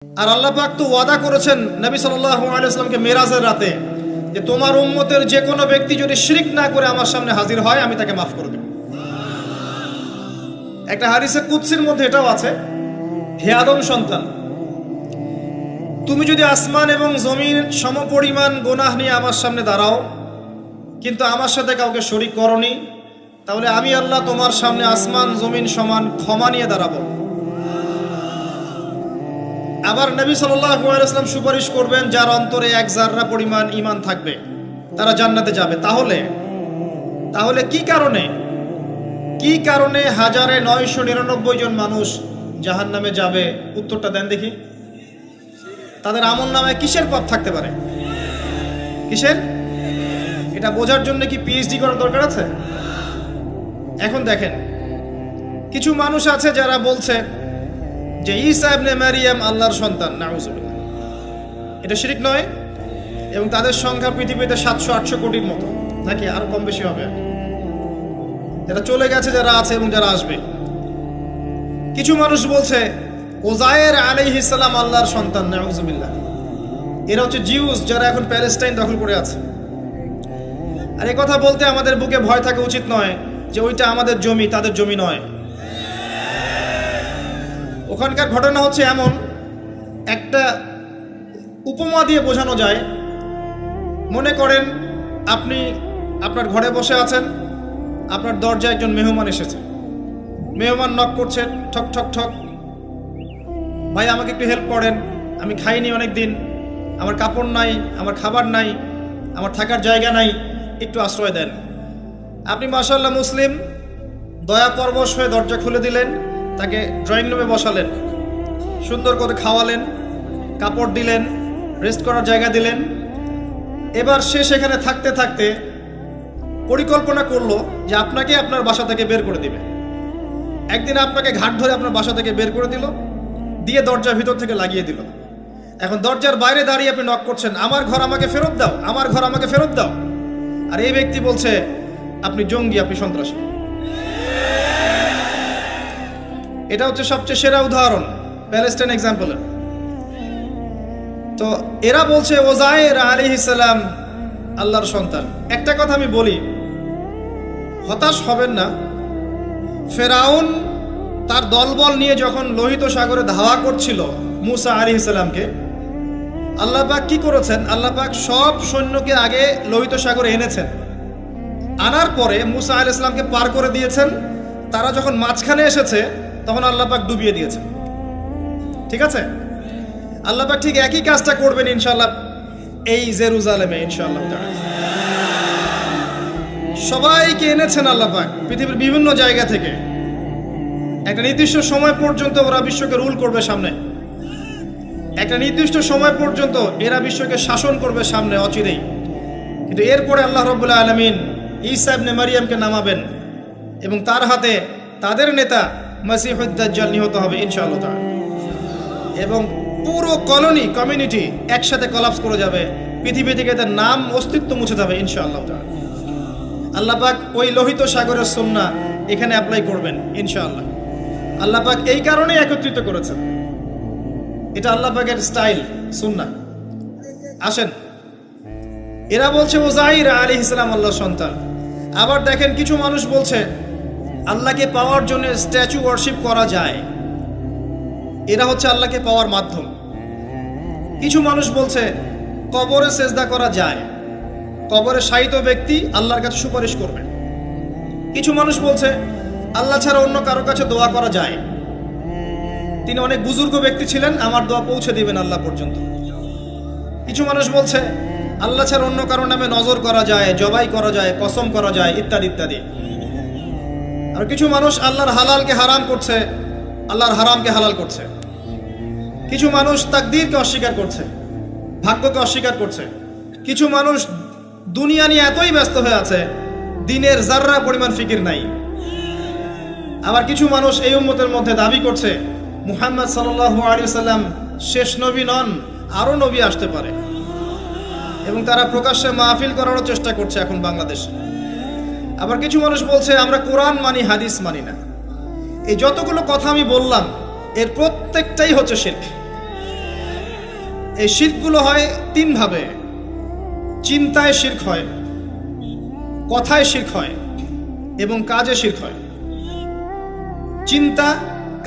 আর আল্লাহ পাক তো ওয়াদা করেছেন নবী সাল্লাল্লাহু আলাইহি ওয়াসাল্লামকে মেরাজের রাতে যে তোমার উম্মতের যে কোনো ব্যক্তি যদি শিরক না করে আমার সামনে হাজির হয় আমি তাকে মাফ করে দেব। একটা হাদিসে কুদসির মধ্যে এটাও আছে, হে আদম সন্তান, তুমি যদি আসমান এবং জমিন সমপরিমাণ গুনাহ নিয়ে আমার সামনে দাঁড়াও কিন্তু আমার সাথে কাউকে শরীক করনি, তাহলে আমি আল্লাহ তোমার সামনে আসমান জমিন সমান ক্ষমা নিয়ে দাঁড়াবো। আবার নবী সাল্লাল্লাহু আলাইহি ওয়াসাল্লাম সুপারিশ করবেন যার অন্তরে এক জাররা পরিমাণ ঈমান থাকবে তারা জান্নাতে যাবে। তাহলে কি কারণে 1999 জন মানুষ জাহান্নামে যাবে? উত্তরটা দেন দেখি। তাদের আমল নামে কিসের পাপ থাকতে পারে? কিসের? এটা বোঝার জন্য কি পিএইচডি করার দরকার আছে? এখন দেখেন, কিছু মানুষ আছে যারা বলছে যে ঈসা ইবনে মারিয়াম আল্লাহর সন্তান, নাউজুবিল্লাহ। এটা শিরক নয় এবং তাদের সংখ্যা পৃথিবীতে 700-800 কোটির মতো, নাকি আরো কম বেশি হবে, যারা চলে গেছে, যারা আছে এবং যারা আসবে। কিছু মানুষ বলছে ওজায়ের আলাইহিস সালাম আল্লাহর সন্তান, নাউজুবিল্লাহ। এরা হচ্ছে জিউস যারা এখন প্যালেস্টাইন দখল করে আছে। আর এই কথা বলতে আমাদের বুকে ভয় থাকা উচিত নয় যে ওইটা আমাদের জমি, তাদের জমি নয়। ওখানকার ঘটনা হচ্ছে এমন, একটা উপমা দিয়ে বোঝানো যায়। মনে করেন আপনি আপনার ঘরে বসে আছেন, আপনার দরজায় একজন মেহমান এসেছে। মেহমান নক করছে, ঠক ঠক ঠক, ভাই আমাকে একটু হেল্প করেন, আমি খাইনি অনেক দিন, আমার কাপড় নাই, আমার খাবার নাই, আমার থাকার জায়গা নাই, একটু আশ্রয় দেন। আপনি মাশাআল্লাহ মুসলিম, দয়া পরবশ হয়ে দরজা খুলে দিলেন, তাকে ড্রয়িং রুমে বসালেন, সুন্দর করে খাওয়ালেন, কাপড় দিলেন, রেস্ট করার জায়গা দিলেন। এবার সে সেখানে থাকতে থাকতে পরিকল্পনা করলো যে আপনাকে আপনার বাসা থেকে বের করে দিবে। একদিন আপনাকে ঘাট ধরে আপনার বাসা থেকে বের করে দিল, দিয়ে দরজার ভিতর থেকে লাগিয়ে দিল। এখন দরজার বাইরে দাঁড়িয়ে আপনি নক করছেন, আমার ঘর আমাকে ফেরত দাও, আমার ঘর আমাকে ফেরত দাও। আর এই ব্যক্তি বলছে আপনি জঙ্গি, আপনি সন্ত্রাসী। এটা হচ্ছে সবচেয়ে সেরা উদাহরণ প্যালেস্টাইন এক্সাম্পলের। তো এরা বলছে ওজায়ের আলাইহিস সালাম আল্লাহর সন্তান। একটা কথা আমি বলি, হতাশ হবেন না। ফেরাউন তার দলবল নিয়ে যখন লোহিত সাগরে ধাওয়া করছিল মুসা আলাইহিস সালামকে, আল্লাহ পাক কি করেছেন? আল্লাহ পাক সব সৈন্যকে আগে লোহিত সাগরে এনেছেন, আনার পরে মুসা আলাইহিস সালামকে পার করে দিয়েছেন। তারা যখন মাঝখানে এসেছে তখন আল্লাহ পাক ডুবিয়ে দিয়েছেন। ঠিক আছে? আল্লাহ পাক ঠিক একই কাজটা করবেন ইনশাআল্লাহ এই জেরুজালেমে ইনশাআল্লাহ। সবাইকে এনেছেন আল্লাহ পাক পৃথিবীর বিভিন্ন জায়গা থেকে। একটা নির্দিষ্ট সময় পর্যন্ত ওরা বিশ্বকে রুল করবে সামনে, একটা নির্দিষ্ট সময় পর্যন্ত এরা বিশ্বকে শাসন করবে সামনে অচিরেই। কিন্তু এরপরে আল্লাহ রাব্বুল আলামিন ঈসা ইবনে মারিয়ামকে নামাবেন এবং তার হাতে তাদের নেতা মসিহুদ দাজ্জাল নিহত হবে ইনশাআল্লাহ তাআলা। এবং পুরো কমিউনিটি একসাথে কলাপস করে যাবে, পৃথিবী থেকে তার নাম অস্তিত্ব মুছে যাবে ইনশাআল্লাহ তাআলা। আল্লাহ পাক ওই লোহিত সাগরের সুন্নাহ এখানে অ্যাপ্লাই করবেন ইনশাআল্লাহ। আল্লাহ পাক এই কারণেই একত্রিত করেছেন, এটা আল্লাহ পাকের স্টাইল, সুন্নাহ। আসেন, এরা বলছে ওজাইর আলাইহিস সালাম আল্লাহর সন্তান। আবার দেখেন কিছু মানুষ বলছে আল্লাহকে পাওয়ার জন্য স্ট্যাচু ওয়ার্শিপ করা যায়, এরা হচ্ছে আল্লাহকে পাওয়ার মাধ্যম। কিছু মানুষ বলছে কবরে সেজদা করা যায়, কবরে শায়িত ব্যক্তি আল্লাহর কাছে সুপারিশ করবে। কিছু মানুষ বলছে আল্লাহ ছাড়া অন্য কারো কাছে দোয়া করা যায়, তিনি অনেক বুজুর্গ ব্যক্তি ছিলেন, আমার দোয়া পৌঁছে দিবেন আল্লাহ পর্যন্ত। কিছু মানুষ বলছে আল্লাহ ছাড়া অন্য কারো নামে নজর করা যায়, জবাই করা যায়, কসম করা যায়, ইত্যাদি ইত্যাদি। আর কিছু মানুষ আল্লাহর হালালকে হারাম করছে, আল্লাহর হারামকে হালাল করছে। কিছু মানুষ তাকদীরকে অস্বীকার করছে, ভাগ্যকে অস্বীকার করছে। কিছু মানুষ দুনিয়া নিয়ে এতই ব্যস্ত হয়ে আছে, দিনের জাররা পরিমাণ ফিকির নাই। আবার কিছু মানুষ এই উম্মতের মধ্যে দাবি করছে মুহাম্মদ সাল্লাল্লাহু আলাইহি ওয়াসাল্লাম শেষ নবী নন, আরো নবী আসতে পারে, এবং তারা প্রকাশ্যে মাহফিল করারও চেষ্টা করছে এখন বাংলাদেশে। আবার কিছু মানুষ বলছে আমরা কোরআন মানি, হাদিস মানি না। এই যতগুলো কথা আমি বললাম এর প্রত্যেকটাই হচ্ছে শিরক। এই শিরকগুলো হয় তিনভাবে। চিন্তায় শিরক হয়, কথায় শিরক হয় এবং কাজে শিরক হয়। চিন্তা,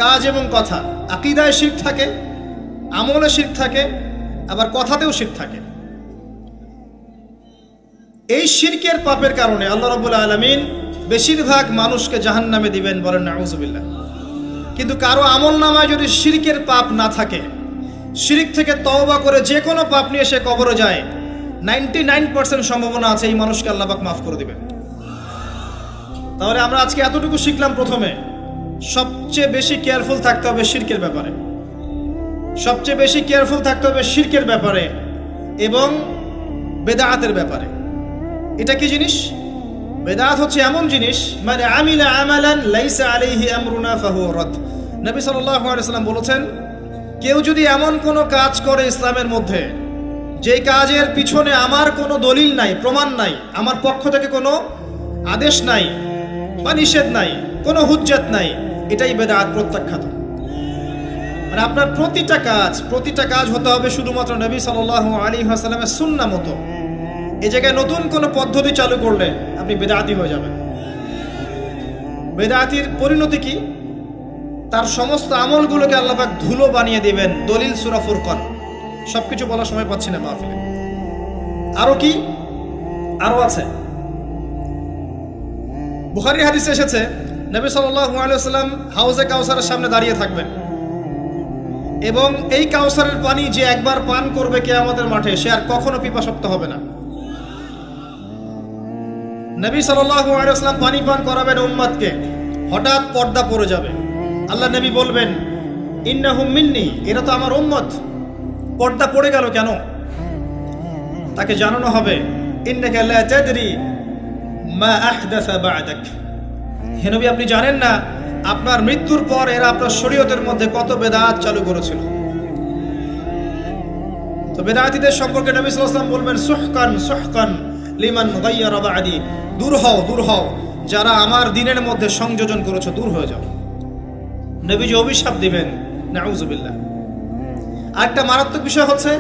কাজ এবং কথা, আকীদায় শিরক থাকে, আমলে শিরক থাকে, আবার কথাতেও শিরক থাকে। এই শিরকের পাপের কারণে আল্লাহ রাব্বুল আলামিন বেশিরভাগ মানুষকে জাহান্নামে দিবেন, বলেন নাউযুবিল্লাহ। কিন্তু কারো আমল নামায় যদি শিরকের পাপ না থাকে, শিরক থেকে তওবা করে যে কোনো পাপ নিয়ে সে কবরে যায়, 99% সম্ভাবনা আছে এই মানুষকে আল্লাহ পাক মাফ করে দিবেন। তাহলে আমরা আজকে এতটুকু শিখলাম, প্রথমে সবচেয়ে বেশি কেয়ারফুল থাকতে হবে শিরকের ব্যাপারে, সবচেয়ে বেশি কেয়ারফুল থাকতে হবে শিরকের ব্যাপারে এবং বেদাআতের ব্যাপারে। এটা কি জিনিস? বেদাত হচ্ছে এমন জিনিস, মানে আমিলা আমালান লাইসা আলাইহি আমরুনা ফাহুয়া রাদ। নবী সাল্লাল্লাহু আলাইহি ওয়াসাল্লাম বলেছেন, কেউ যদি এমন কোনো কাজ করে ইসলামের মধ্যে যে কাজের পিছনে আমার কোনো দলিল নাই, প্রমাণ নাই, আমার পক্ষ থেকে কোনো আদেশ নাই বা নিষেধ নাই, কোনো হুজ্জত নাই, এটাই বেদাত, প্রত্যাখ্যাত। মানে আপনার প্রতিটা কাজ হতে হবে শুধুমাত্র নবী সাল্লাল্লাহু আলাইহি ওয়াসাল্লামের সুন্নাহ মতো। এই জায়গায় নতুন কোনো পদ্ধতি চালু করলে আপনি বেদাতি হয়ে যাবেন। বেদাতির পরিণতি কি? তার সমস্ত আমলগুলোকে আল্লাহ পাক ধুলো বানিয়ে দিবেন। দলিল সূরা ফুরকান, সবকিছু বলার সময় পাচ্ছি না মাহফিলে। আরো কি? আরো আছে। বুখারীর হাদিসে এসেছে, নবী সাল্লাল্লাহু আলাইহি ওয়াসাল্লাম হাউজে কাউসারের সামনে দাঁড়িয়ে থাকবেন এবং এই কাউসারের পানি যে একবার পান করবে কিয়ামতের মাঠে, সে আর কখনো পিপাসার্ত হবে না। নবী সাল্লাল্লাহু আলাইহি ওয়াসাল্লাম পানি পান করাবেন উম্মতকে, হঠাৎ পর্দা পড়ে যাবে। আল্লাহ নবী বলবেন, ইন্নাহুম মিন্নি, এরা তো আমার উম্মত। পর্দা পড়ে গেল কেন? তাকে জানানো হবে, ইন্নাকা লা তাদরি মা আহদাসা বা'দাক, হে নবী আপনি জানেন না আপনার মৃত্যুর পর এরা আপনার শরীয়তের মধ্যে কত বেদাত চালু করেছিল। তো বেদাতীদের সম্পর্কে নবী সাল্লাল্লাহু আলাইহি ওয়াসাল্লাম বলবেন, সুহকান সুহকান লিমান গায়্যারা বা'দি, দূর হও যারা আমার দ্বীনের মধ্যে সংযোজন করেছো, দূর হয়ে যাও। নবীজি অভিশাপ দিবেন, নাউযুবিল্লাহ। আরেকটা মারাত্মক বিষয় হচ্ছে,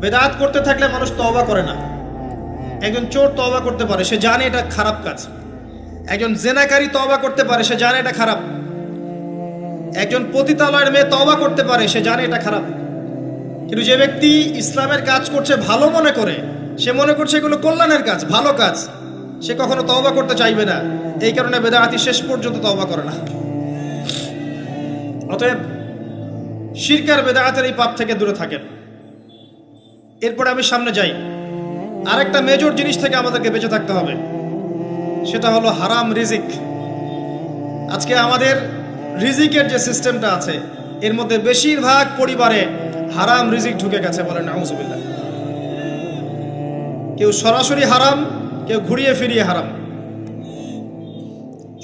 বেদাত করতে থাকলে মানুষ তওবা করে না। একজন চোর তওবা করতে পারে, সে জানে এটা খারাপ কাজ। একজন জেনাকারী তওবা করতে পারে, সে জানে এটা খারাপ। একজন পতিতালয়ের মেয়ে তওবা করতে পারে, সে জানে এটা খারাপ। কিন্তু যে ব্যক্তি ইসলামের কাজ করছে ভালো মনে করে, সে মনে করছে এগুলো কল্যাণের কাজ, ভালো কাজ, সে কখনো তওবা করতে চাইবে না। এই কারণে বেদাতি শেষ পর্যন্ত তওবা করে না। অতএব শিরক আর বেদাতের এই পাপ থেকে দূরে থাকেন। এরপরে আমি সামনে যাই। আরেকটা মেজর জিনিস থেকে আমাদেরকে বেঁচে থাকতে হবে, সেটা হলো হারাম রিজিক। আজকে আমাদের রিজিকের যে সিস্টেমটা আছে, এর মধ্যে বেশিরভাগ পরিবারে হারাম রিজিক ঢুকে গেছে, বলেন নাউযুবিল্লাহ। কেউ সরাসরি হারাম, কেউ ঘুরিয়ে ফিরিয়ে হারাম।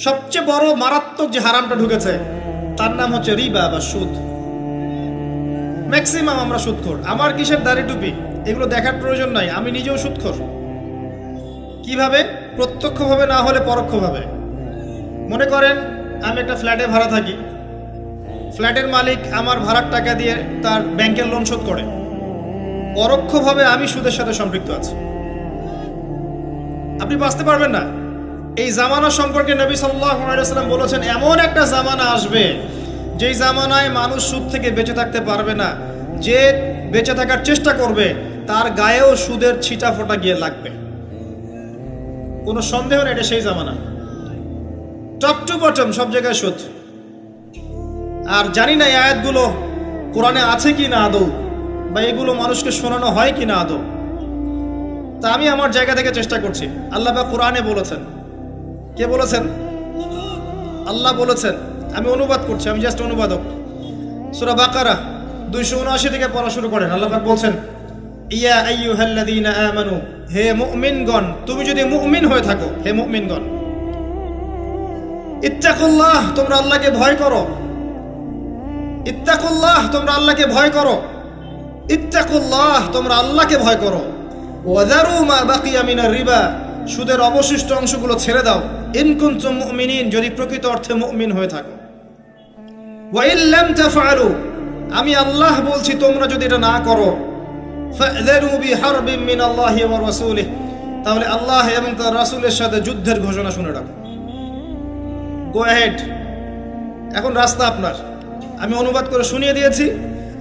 সবচেয়ে বড় মারাত্মক যে হারামটা ঢুকেছে, তার নাম হচ্ছে রিবা বা সুদ। ম্যাক্সিমাম আমরা সুদখোর। আমার কিসের দাড়ি টুপি এগুলো দেখার প্রয়োজন নাই, আমি নিজেও সুদখোর। কিভাবে? প্রত্যক্ষভাবে না হলে পরোক্ষভাবে। মনে করেন আমি একটা ফ্ল্যাটে ভাড়া থাকি, ফ্ল্যাটের মালিক আমার ভাড়ার টাকা দিয়ে তার ব্যাংকের লোন শোধ করে, পরোক্ষভাবে আমি সুদের সাথে সম্পৃক্ত আছি। আপনি বাঁচতে পারবেন না। এই জামানা সম্পর্কে নবী সাল্লাল্লাহু আলাইহি ওয়াসাল্লাম বলেছেন, এমন একটা জামানা আসবে যেই জামানায় মানুষ সুদ থেকে বেঁচে থাকতে পারবে না। যে বেঁচে থাকার চেষ্টা করবে তার গায়েও সুদের ছিটা ফোঁটা গিয়ে লাগবে, কোনো সন্দেহ নেই, এটা সেই জামানা। টপ টু বটম সব জায়গায় সুদ। আর জানি না এই আয়াতগুলো কোরআনে আছে কি না আদৌ, বা এগুলো মানুষকে শোনানো হয় কি না আদৌ। তা আমি আমার জায়গা থেকে চেষ্টা করছি। আল্লাহ পাক কোরআনে বলেছেন। কে বলেছেন? আল্লাহ বলেছেন। আমি অনুবাদ করছি, আমি জাস্ট অনুবাদক। সূরা বাকারা 279 থেকে পড়া শুরু করেন। আল্লাহ পাক বলছেন, ইয়া আইয়ুহাল্লাযীনা আমানু, হে মুমিনগণ, তুমি যদি মুমিন হয়ে থাকো, হে মুমিনগণ, ইত্তাকুল্লাহ, তোমরা আল্লাহকে ভয় করো। ইত্তাকুল্লাহ, তোমরা আল্লাহকে ভয় করো। ইত্তাকুল্লাহ, তোমরা আল্লাহকে ভয় করো। ওয়াযারু মা বাকিয়া মিনার রিবা, সুদের অবশিষ্ট অংশগুলো ছেড়ে দাও। ইন কুনতুম মুমিনিন, যদি প্রকৃত অর্থে মুমিন হয়ে থাকো। ওয়া ইন লাম তাফআলু, আমি আল্লাহ বলছি তোমরা যদি এটা না করো, ফাযরু বিহারবিন মিনাল্লাহি ওয়া রাসূলিহি, তাহলে আল্লাহ এবং তার রাসূলের সাথে যুদ্ধের ঘোষণা শুনে রাখো। গো অ্যাহেড, এখন রাস্তা আপনার। আমি অনুবাদ করে শুনিয়ে দিয়েছি,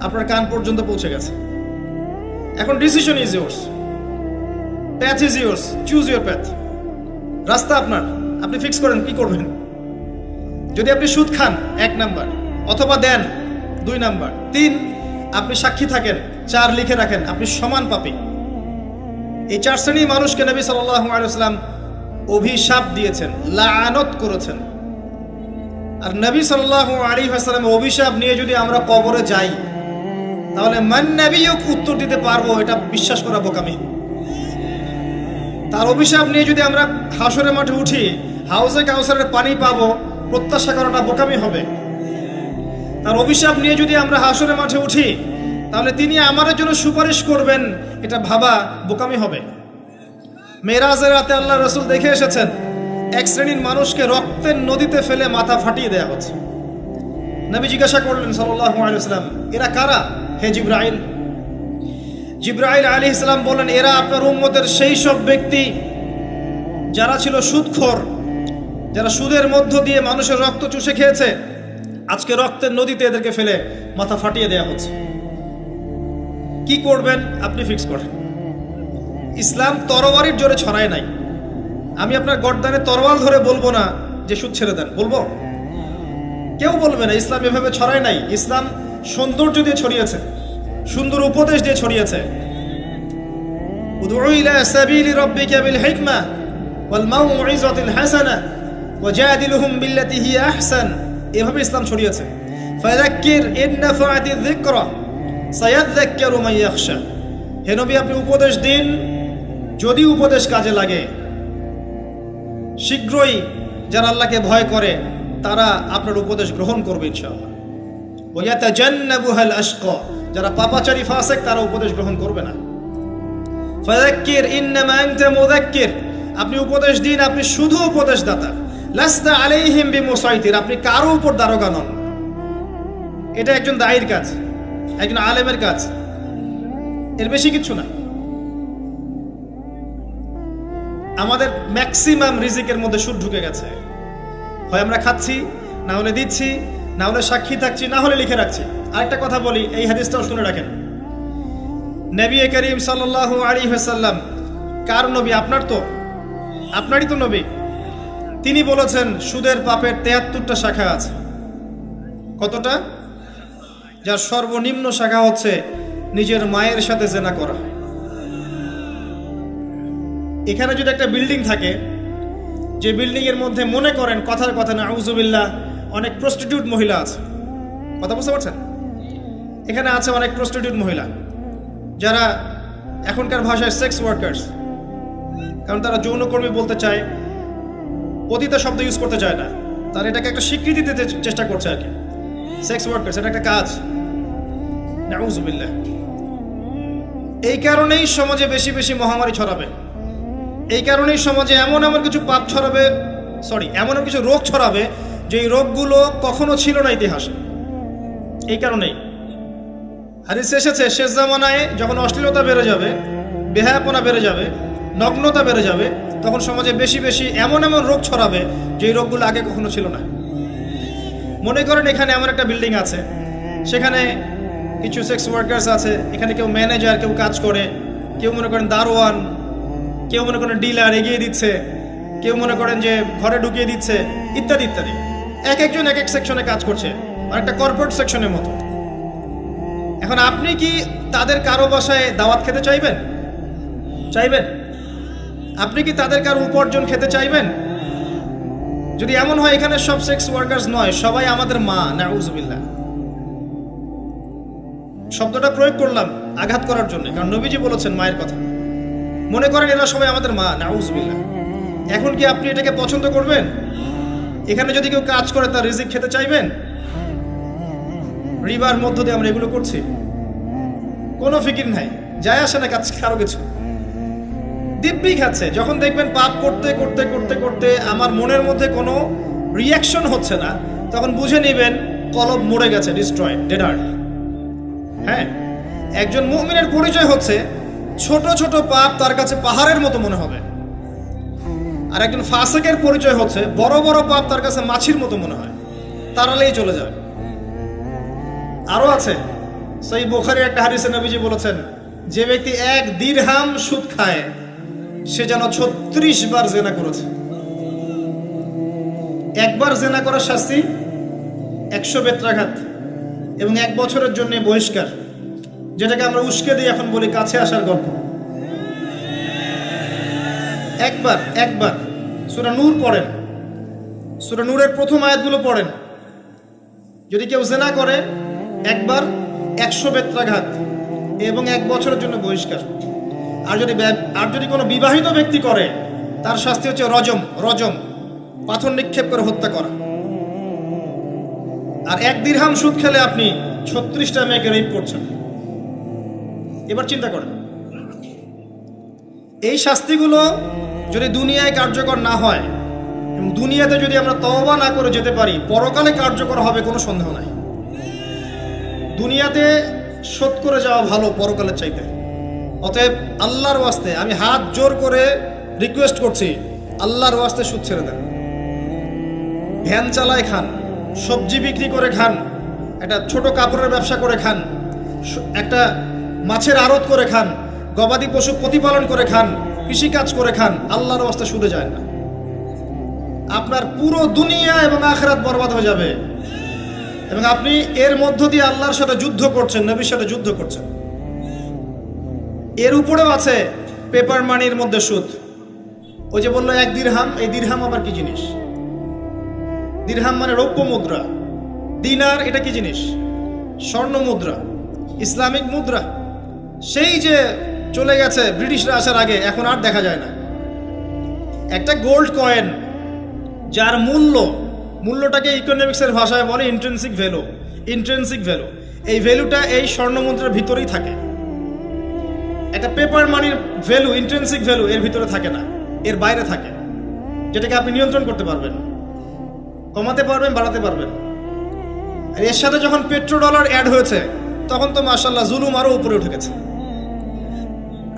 আপনার কান পর্যন্ত পৌঁছে গেছে। এখন decision is yours, path is yours, choose your path. রাস্তা আপনার, আপনি ফিক্স করেন কি করবেন। যদি আপনি সুদ খান 1 নাম্বার, অথবা দেন 2 নাম্বার, 3 আপনি সাক্ষী থাকেন, 4 লিখে রাখেন, আপনি সমান পাপী। এই 4 শ্রেণীর মানুষকে নবী সাল্লাল্লাহু আলাইহি ওয়াসাল্লাম অভিশাপ দিয়েছেন, লাআনত করেছেন। আর নবী সাল্লাল্লাহু আলাইহি ওয়াসাল্লামের অভিশাপ নিয়ে যদি আমরা কবরে যাই, তাহলে মান নবিয়ুক উত্তর দিতে পারবো, এটা বিশ্বাস করা বোকামি। তার অভিশাপ নিয়ে যদি আমরা হাসরের মাঠে উঠি, হাউজে কাউসারের পানি পাবো, প্রত্যাশা করাটা বোকামি হবে। তার অভিশাপ নিয়ে যদি আমরা হাসরের মাঠে উঠি, তাহলে তিনি আমাদের জন্য সুপারিশ করবেন, এটা ভাবা বোকামি হবে। মেরাজের রাতে আল্লাহ রাসূল দেখে এসেছেন, 1 শ্রেণীর মানুষকে রক্তের নদীতে ফেলে মাথা ফাটিয়ে দেওয়া হচ্ছে। নবী জিজ্ঞাসা করলেন সাল্লাল্লাহু আলাইহি ওয়াসাল্লাম, এরা কারা হে জিবরাইল? জিবরাইল আলাইহিস সালাম বলেন, এরা আপনার উম্মতের সেই সব ব্যক্তি যারা ছিল সুদখোর, যারা সুদের মধ্য দিয়ে মানুষের রক্ত চুষে খেয়েছে। আজকে রক্তের নদীতে এদেরকে ফেলে মাথা ফাটিয়ে দেওয়া হচ্ছে। কি করবেন আপনি ফিক্স করেন। ইসলাম তরবারির জোরে ছড়ায় নাই। আমি আপনার গর্দানে তরোয়াল ধরে বলবো না যে সুদ ছেড়ে দেন, বলবো? কেউ বলবে না। ইসলাম এভাবে ছড়ায় নাই। ইসলাম সৌন্দর্য দিয়ে ছড়িয়েছে, সুন্দর উপদেশ দিয়ে ছড়িয়েছে। উদউ ইলা সাবিলি রাব্বিকা বিল হিকমা ওয়াল মাউইযাতিল হাসানাহ ওয়াজাদিলহুম বিল্লাতি হিয়া আহসান, এভাবে ইসলাম ছড়িয়েছে। ফাযাক্কির ইন নাফাআতি যিকরা সায়াযাক্কারু মান ইয়াখশা, হে নবী আপনি উপদেশ দিন, যদি উপদেশ কাজে লাগে শীঘ্রই যারা আল্লাহকে ভয় করে তারা আপনার উপদেশ গ্রহণ করবে ইনশাআল্লাহ। ওয়া ইয়াতাজান্নাবুহাল আশকা, যারা পাপাচারী ফাসিক তারা উপদেশ গ্রহণ করবে না। ফাযাক্কির ইন্নামা আনতা মুযাক্কির, আপনি উপদেশ দিন, আপনি শুধু উপদেশদাতা। লাস্তা আলাইহিম বিমুসাইতির, আপনি কারো উপর দারোগা নন। এটা একজন দায়ীর কাজ, একজন আলেমের কাজ, এর বেশি কিছু না। আমাদের ম্যাক্সিমাম রিজিকের মধ্যে সুদ ঢুকে গেছে। হয় আমরা খাচ্ছি, না হলে দিচ্ছি, না হলে সাক্ষী থাকছি, না হলে লিখে রাখছি। আরেকটা কথা বলি, এই হাদিসটাও শুনে রাখেন। নবী করিম সাল্লাল্লাহু আলাইহি ওয়াসাল্লাম কার নবী? আপনার তো, আপনারই তো নবী। তিনি বলেছেন সুদের পাপের 73টা শাখা আছে। কতটা? যার সর্বনিম্ন শাখা হচ্ছে নিজের মায়ের সাথে জেনা করা। এখানে যদি একটা বিল্ডিং থাকে, যে বিল্ডিং এর মধ্যে মনে করেন কথার কথা না আউযুবিল্লাহ অনেক প্রস্টিটিউট মহিলা আছে, কথা বুঝতে পারছেন? এখানে আছে অনেক প্রস্টিটিউট মহিলা যারা এখনকার ভাষায় সেক্স ওয়ার্কার্স, কারণ তারা যৌনকর্মী বলতে চায়, পতিতা শব্দ ইউজ করতে চায় না। তারা এটাকে একটা স্বীকৃতি দিতে চেষ্টা করছে আর কি। সেক্স ওয়ার্কার্স এটা একটা কাজ, নাউযুবিল্লাহ। এই কারণেই সমাজে বেশি বেশি মহামারী ছড়াবে, এই কারণেই সমাজে এমন এমন কিছু পাপ ছড়াবে, এমন কিছু রোগ ছড়াবে যে এই রোগগুলো কখনো ছিল না ইতিহাসে। এই কারণেই হাদিসে এসেছে শেষ জামানায় যখন অশ্লীলতা বেড়ে যাবে, বেহায়াপনা বেড়ে যাবে, নগ্নতা বেড়ে যাবে, তখন সমাজে বেশি বেশি এমন এমন রোগ ছড়াবে যে এই রোগগুলো আগে কখনো ছিল না। মনে করেন এখানে এমন একটা বিল্ডিং আছে, সেখানে কিছু সেক্স ওয়ার্কার্স আছে, এখানে কেউ ম্যানেজার, কেউ কাজ করে, কেউ মনে করেন দারোয়ান, কেউ মনে করেন ডিলার এগিয়ে দিচ্ছে, কেউ মনে করেন যে ঘরে ঢুকিয়ে দিচ্ছে, ইত্যাদি ইত্যাদি। এক একজন এক এক সেকশনে কাজ করছে, আর একটা কর্পোরেট সেকশনের মতো। এখন আপনি কি তাদের কারো বাসায় দাওয়াত খেতে চাইবেন? চাইবেন? আপনি কি তাদের কারো উপার্জন খেতে চাইবেন? যদি এমন হয় এখানে সব সেক্স ওয়ার্কার্স নয়, সবাই আমাদের মা, নাউযুবিল্লাহ। শব্দটা প্রয়োগ করলাম আঘাত করার জন্য, কারণ নবীজি বলেছেন মায়ের কথা। মনে করেন এরা সবাই আমাদের মা, নাউযুবিল্লাহ। এখন কি আপনি এটাকে পছন্দ করবেন? এখানে যদি কেউ কাজ করে তার রিজিক খেতে চাইবেন? রিবার মধ্য দিয়ে আমরা এগুলো করছি, কোনো ফিকির নাই, যায় আসে না কাজ কারো কিছু, দিব্যি খাচ্ছে। যখন দেখবেন পাপ করতে করতে করতে করতে আমার মনের মধ্যে কোনো রিয়াকশন হচ্ছে না, তখন বুঝে নেবেন কলব মরে গেছে, ডিস্ট্রয়, ডেডার্ড। হ্যাঁ, একজন মুমিনের পরিচয় হচ্ছে ছোট ছোট পাপ তার কাছে পাহাড়ের মতো মনে হবে, আর একজন ফাসিকের পরিচয় হচ্ছে বড় বড় পাপ তার কাছে মাছির মতো মনে হয়, তাড়ালেই চলে যায়। আরো আছে, সহিহ বুখারীর একটা হাদিসে নবীজি বলেছেন, যে ব্যক্তি 1 দিরহাম সুদ খায় সে যেন 36 বার জেনা করেছে। একবার জেনা করার শাস্তি 100 বেত্রাঘাত এবং 1 বছরের জন্য বহিষ্কার, যেটাকে আমরা উস্কে দিয়ে এখন বলি কাছে আসার গল্প। একবার সূরা নূর পড়েন, সূরা নূরের প্রথম আয়াতগুলো পড়েন। যদি কেউ জেনা করে একবার 100 বেত্রাঘাত এবং 1 বছরের জন্য বহিষ্কার। আর যদি কোনো বিবাহিত ব্যক্তি করে তার শাস্তি হচ্ছে রজম, পাথর নিক্ষেপ করে হত্যা করা। আর 1 দিরহাম সুদ খেলে আপনি 36টা মেয়েকে রেপ করছেন। এবার চিন্তা করেন, এই শাস্তিগুলো যদি দুনিয়ায় কার্যকর না হয় এবং দুনিয়াতে যদি আমরা তওবা না করে যেতে পারি, পরকালে কার্যকর হবে কোনো সন্দেহ নাই। দুনিয়াতে শোধ করে যাওয়া ভালো পরকালের চাইতে। অতএব আল্লাহর ওয়াস্তে আমি হাত জোর করে রিকোয়েস্ট করছি, আল্লাহর ওয়াস্তে সুদ ছেড়ে দেন। ভ্যান চালায় খান, সবজি বিক্রি করে খান, একটা ছোট কাপড়ের ব্যবসা করে খান, একটা মাছের আড়ত করে খান, গবাদি পশু প্রতিপালন করে খান, কৃষিকাজ করে খান, আল্লাহর ওয়াস্তে সুদে যায় না। আপনার পুরো দুনিয়া এবং আখিরাত বরবাদ হয়ে যাবে এবং আপনি এর মধ্য দিয়ে আল্লাহর সাথে যুদ্ধ করছেন, নবীর সাথে যুদ্ধ করছেন। এর উপরেও আছে পেপার মানির মধ্যে সুদ। ওই যে বললো 1 দিরহাম, এই দিরহাম আবার কি জিনিস? দিরহাম মানে রৌপ্য মুদ্রা। দিনার এটা কি জিনিস? স্বর্ণ মুদ্রা, ইসলামিক মুদ্রা। সেই যে চলে গেছে ব্রিটিশরা আসার আগে, এখন আর দেখা যায় না। একটা গোল্ড কয়েন যার মূল্যটাকে ইকোনমিক্সের ভাষায় বলে ইন্ট্রিনসিক ভ্যালু। এই ভ্যালুটা এই স্বর্ণ মুদ্রার ভিতরেই থাকে। একটা পেপার মানির ভ্যালু, ইন্ট্রিনসিক ভ্যালু এর ভিতরে থাকে না, এর বাইরে থাকে, যেটাকে আপনি নিয়ন্ত্রণ করতে পারবেন, কমাতে পারবেন, বাড়াতে পারবেন। আর এর সাথে যখন পেট্রো ডলার অ্যাড হয়েছে তখন তো মাশাআল্লাহ জুলুম আরো উপরে উঠে গেছে।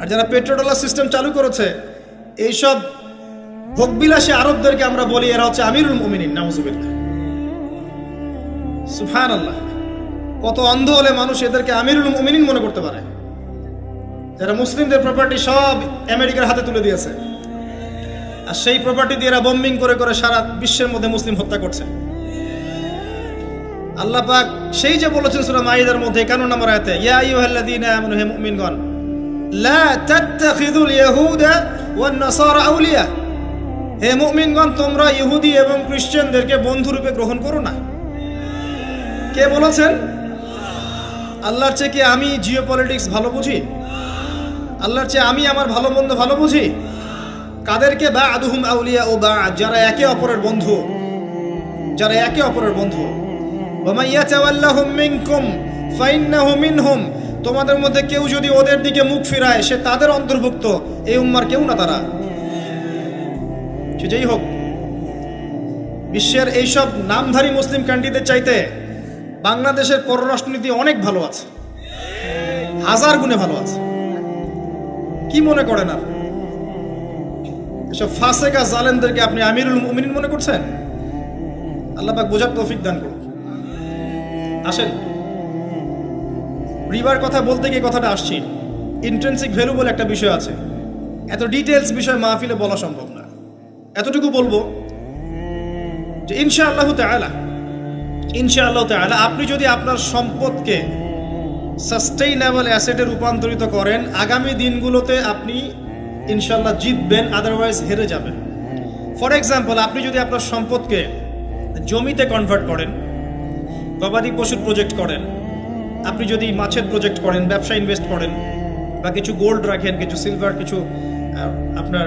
আর যারা পেট্রো ডলার সিস্টেম চালু করেছে, এইসব ভোগবিলাসী আরবদেরকে আমরা বলি এরা হচ্ছে আমিরুল মুমিনিন, নাউজুবিল্লাহ, সুবহানাল্লাহ। কত অন্ধ হলে মানুষ এদেরকে আমিরুল মুমিনিন মনে করতে পারে, যারা মুসলিমদের প্রপার্টি সব আমেরিকার হাতে তুলে দিয়েছে, আর সেই প্রপার্টি দিয়ে এরা বোম্বিং করে করে সারা বিশ্বের মধ্যে মুসলিম হত্যা করছে। আল্লাহ পাক সেই যে বলেছেন সূরা মাইদার মধ্যে 51 নম্বর আয়াতে, ইয়া আইয়ুহাল্লাযীনা আমানু, হে মুমিনগণ, লা তাত্তাখিযুল ইয়াহুদা ওয়ান নাসারা আউলিয়া, হে মুমিনগণ তোমরা ইহুদি এবং খ্রিস্টানদেরকে বন্ধুরূপে গ্রহণ করো না। কে বলেছেন? আল্লাহর চেয়ে কি আমি জিওপলিটিক্স ভালো বুঝি? আল্লাহর চেয়ে আমি আমার ভালো মন্দ ভালো বুঝি? কাদেরকে? বা'দুহুম আউলিয়া ও বা'দ, যারা একে অপরের বন্ধু, যারা একে অপরের বন্ধু। ওয়া মান ইয়াতাওয়াল্লাহুম মিনকুম ফাইন্নাহু মিনহুম, তোমাদের মধ্যে কেউ যদি ওদের দিকে মুখ ফিরায় সে তাদের অন্তর্ভুক্ত, এই উম্মার কেউ না তারা। যেই হোক, বিশ্বের এইসব নামধারী মুসলিম কান্ট্রিদের চাইতে বাংলাদেশের পররাষ্ট্রনীতি অনেক ভালো আছে, 1000 গুণে ভালো আছে। কি মনে করেন আর এসব ফাসেকা জালেমদেরকে আপনি আমিরুল মুমিনিন মনে করছেন? আল্লাহ পাক বোঝার তৌফিক দান করুন। আসেন, রিবার কথা বলতে গিয়ে কথাটা আসছি, ইন্ট্রিনসিক ভ্যালু বলে একটা বিষয় আছে। এত ডিটেলস বিষয় মাহফিলে বলা সম্ভব না, এতটুকু বলবো যে ইনশাআল্লাহু তাআলা আপনি যদি আপনার সম্পদকে সাস্টেইনেবল অ্যাসেটে রূপান্তরিত করেন, আগামী দিনগুলোতে আপনি ইনশাআল্লাহ জিতবেন, আদারওয়াইজ হেরে যাবেন। ফর এক্সাম্পল, আপনি যদি আপনার সম্পদকে জমিতে কনভার্ট করেন, গবাদি পশুর প্রজেক্ট করেন, আপনি যদি মাছের প্রজেক্ট করেন, ব্যবসা ইনভেস্ট করেন, বা কিছু গোল্ড রাখেন, কিছু সিলভার, কিছু আপনার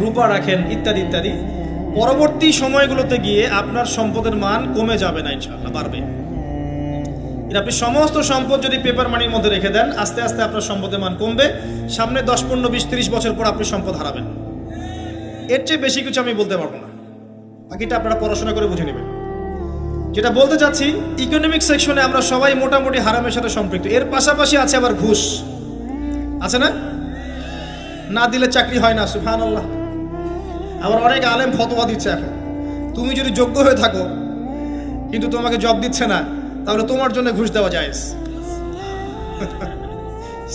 রূপা রাখেন, ইত্যাদি ইত্যাদি, পরবর্তী সময়গুলোতে গিয়ে আপনার সম্পদের মান কমে যাবে না, ইনশাআল্লাহ বাড়বে। আপনি সমস্ত সম্পদ যদি পেপার মানির মধ্যে রেখে দেন, আস্তে আস্তে আপনার সম্পদের মান কমবে। সামনে 10, 15, 20, 30 বছর পর আপনি সম্পদ হারাবেন। এর চেয়ে বেশি কিছু আমি বলতে পারবো না, বাকিটা আপনারা পড়াশোনা করে বুঝে নেবেন। যেটা বলতে চাচ্ছি, ইকোনমিক সেকশনে আমরা সবাই মোটামুটি হারামের সাথে সম্পৃক্ত। এর পাশাপাশি আছে আবার ঘুষ, আছে না? না দিলে চাকরি হয় না, সুবহানাল্লাহ। আবার অনেক আলেম ফতোয়া দিচ্ছে এখন, তুমি যদি যোগ্য হয়ে থাকো কিন্তু তোমাকে জব দিচ্ছে না, তাহলে তোমার জন্য ঘুষ দেওয়া জায়েজ।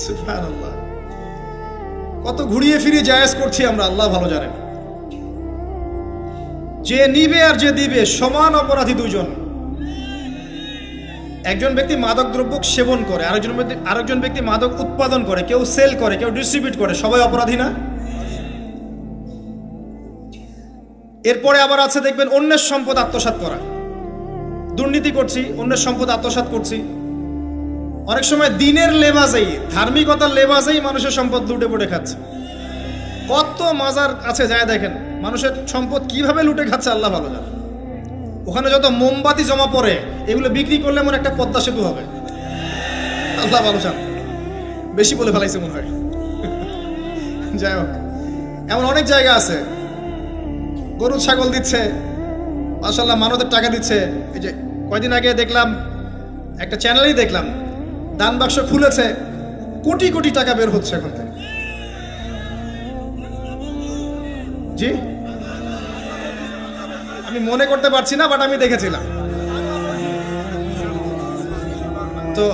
সুবহানাল্লাহ। কত ঘুরিয়ে ফিরিয়ে জায়েজ করছি আমরা, আল্লাহ ভালো জানেন। যে নিবে আর যে দিবে সমান অপরাধী দুজন। একজন ব্যক্তি মাদক দ্রব্য সেবন করে, আরেকজন ব্যক্তি মাদক উৎপাদন করে, কেউ সেল করে, কেউ ডিস্ট্রিবিউট করে, সবাই অপরাধী না? এরপরে আবার আছে দেখবেন অন্যের সম্পদ আত্মসাৎ করা। দুর্নীতি করছি, অন্যের সম্পদ আত্মসাৎ করছি। অনেক সময় দিনের লেবাজেই, ধার্মিকতার লেবাজেই মানুষের সম্পদ লুটে পুটে খাচ্ছে। কত মাজার কাছে যায় দেখেন মানুষের সম্পদ কিভাবে লুটে খাচ্ছে, আল্লাহ ভালো জানে। ওখানে যত মোমবাতি জমা পড়ে, এগুলো বিক্রি করলে মনে একটা পদ্মা সেতু হবে, আল্লাহ ভালো জানে। বেশি বলে ফেলাইছে মনে হয়। যাই হোক, এমন অনেক জায়গা আছে গরু ছাগল দিচ্ছে, মাশাআল্লাহ মানতের টাকা দিচ্ছে। এই যে কয়দিন আগে দেখলাম একটা চ্যানেলেই দেখলাম, দান বাক্স খুলেছে, কোটি কোটি টাকা বের হচ্ছে এখন থেকে। জি, আমি মনে করতে পারছি না, বাট আমি দেখেছিলাম। তো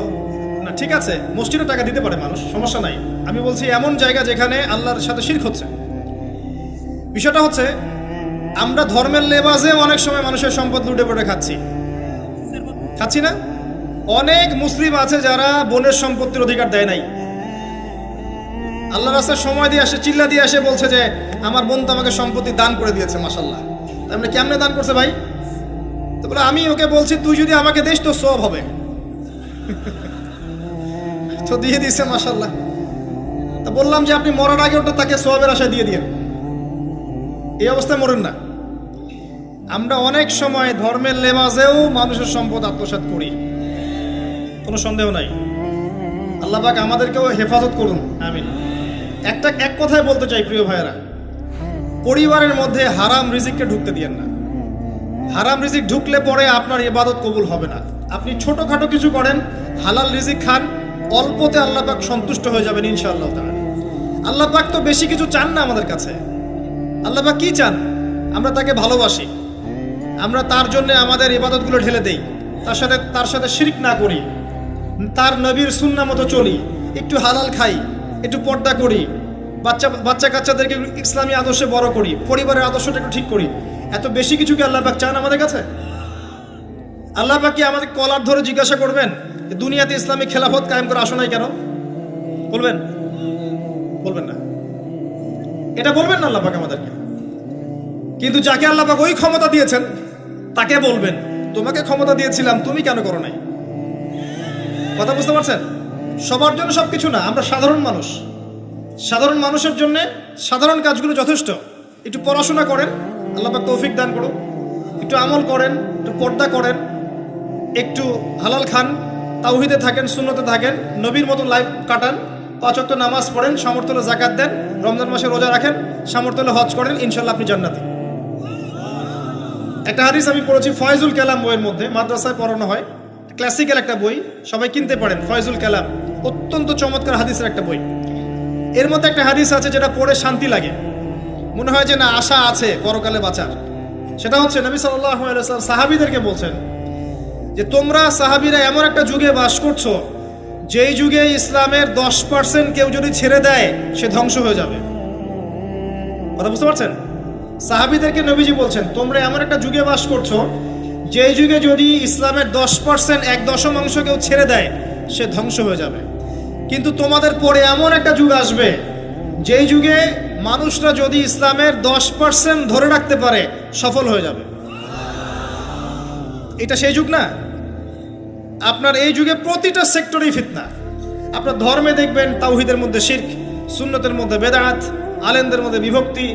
না, ঠিক আছে, মসজিদে টাকা দিতে পারে মানুষ, সমস্যা নাই। আমি বলছি এমন জায়গা যেখানে আল্লাহর সাথে শিরক হচ্ছে। বিষয়টা হচ্ছে আমরা ধর্মের লেবাজে অনেক সময় মানুষের সম্পদ লুটে পড়ে খাচ্ছি না? অনেক মুসলিম আছে যারা বোনের সম্পত্তির অধিকার দেয় নাই। আল্লাহ রাস্তায় সময় দিয়ে আসে, চিল্লা দিয়ে আসে, বলছে যে আমার বোন তো আমাকে সম্পত্তি দান করে দিয়েছে, মাশাআল্লাহ। তার মানে কেমনে দান করছে ভাই? তো বলে আমি ওকে বলছি তুই যদি আমাকে দিস তো সওয়াব হবে। তো দিয়ে দিচ্ছে, মাশাআল্লাহ। তা বললাম যে আপনি মরার আগে ওটা তাকে সওয়াবের আশায় দিয়ে দিয়েন, এই অবস্থায় মরেন না। আমরা অনেক সময় ধর্মের লেবাজেও মানুষের সম্পদ আত্মসাৎ করি, কোনো সন্দেহ নাই। আল্লাহ পাক আমাদেরকেও হেফাজত করুন, আমিন। এক কথায় বলতে চাই প্রিয় ভাইয়েরা, পরিবারের মধ্যে হারাম রিজিককে ঢুকতে দিয়েন না। হারাম রিজিক ঢুকলে পরে আপনার ইবাদত কবুল হবে না। আপনি ছোটখাটো কিছু করেন, হালাল রিজিক খান, অল্পতে আল্লাহ পাক সন্তুষ্ট হয়ে যাবেন ইনশাআল্লাহ তাআলা। আল্লাহ পাক তো বেশি কিছু চান না আমাদের কাছে। আল্লাহ পাক কি চান? আমরা তাকে ভালোবাসি, আমরা তার জন্য আমাদের ইবাদতগুলো ঢেলে দেই, তার সাথে শিরক না করি, তার নবীর সুন্নাহ মতো চলি, একটু হালাল খাই, একটু পর্দা করি, বাচ্চা কাচ্চাদেরকে ইসলামী আদর্শে বড় করি, পরিবারের আদর্শটা একটু ঠিক করি। এত বেশি কিছু কি আল্লাহ পাক চান আমাদের কাছে? আল্লাহ পাক কি আমাদের কলার ধরে জিজ্ঞাসা করবেন দুনিয়াতে ইসলামী খেলাফত কায়েম করে আসো নাই কেন? বলবেন? বলবেন না, এটা বলবেন না আল্লাহ পাক আমাদেরকে। কিন্তু যাকে আল্লাহ পাক ওই ক্ষমতা দিয়েছেন তাকে বলবেন তোমাকে ক্ষমতা দিয়েছিলাম, তুমি কেন করো নাই? কথা বুঝতে পারছেন? সবার জন্য সবকিছু না, আমরা সাধারণ মানুষ। সাধারণ মানুষের জন্য সাধারণ কাজগুলো যথেষ্ট। একটু পড়াশোনা করেন, আল্লাহ পাক তৌফিক দান করুন, একটু আমল করেন, একটু পর্দা করেন, একটু হালাল খান, তাওহীদে থাকেন, সুন্নতে থাকেন, নবীর মতো লাইফ কাটান, 5 ওয়াক্ত নামাজ পড়েন, সামর্থ্য হলে যাকাত দেন, রমজান মাসে রোজা রাখেন, সামর্থ্য হলে হজ করেন, ইনশাআল্লাহ আপনি জান্নাতি। একটা হাদিস আমি পড়েছি ফয়জুল কালাম বইয়ের মধ্যে, মাদ্রাসায় পড়ানো হয়, ক্লাসিক্যাল একটা বই, সবাই কিনতে পারেন। ফয়জুল কালাম অত্যন্ত চমৎকার হাদিসের একটা বই। এর মধ্যে একটা হাদিস আছে যেটা পড়ে শান্তি লাগে, মনে হয় যে না আশা আছে পরকালে বাঁচার। সেটা হচ্ছে নবী সাল্লাল্লাহু আলাইহি ওয়াসাল্লাম সাহাবীদেরকে বলছেন যে তোমরা সাহাবীরা এমন একটা যুগে বাস করছো যেই যুগে ইসলামের 10% কেউ যদি ছেড়ে দেয় সে ধ্বংস হয়ে যাবে। কথা বুঝতে পারছেন? সাহাবীদেরকে নবীজি বলছেন তোমরা এমন একটা যুগে বাস করছো যেই যুগে যদি ইসলামের 10% 1/10 কেউ ছেড়ে দেয় সে ধ্বংস হয়ে যাবে। কিন্তু তোমাদের পরে এমন একটা যুগ আসবে যেই যুগে মানুষরা যদি ইসলামের 10% ধরে রাখতে পারে সফল হয়ে যাবে। এটা সেই যুগ না? আপনার এই যুগে প্রতিটা সেক্টরেই ফিতনা। আপনার ধর্মে দেখবেন তাওহীদের মধ্যে শিরক, সুন্নতের মধ্যে বেদাত, আলেমদের মধ্যে বিভক্তি,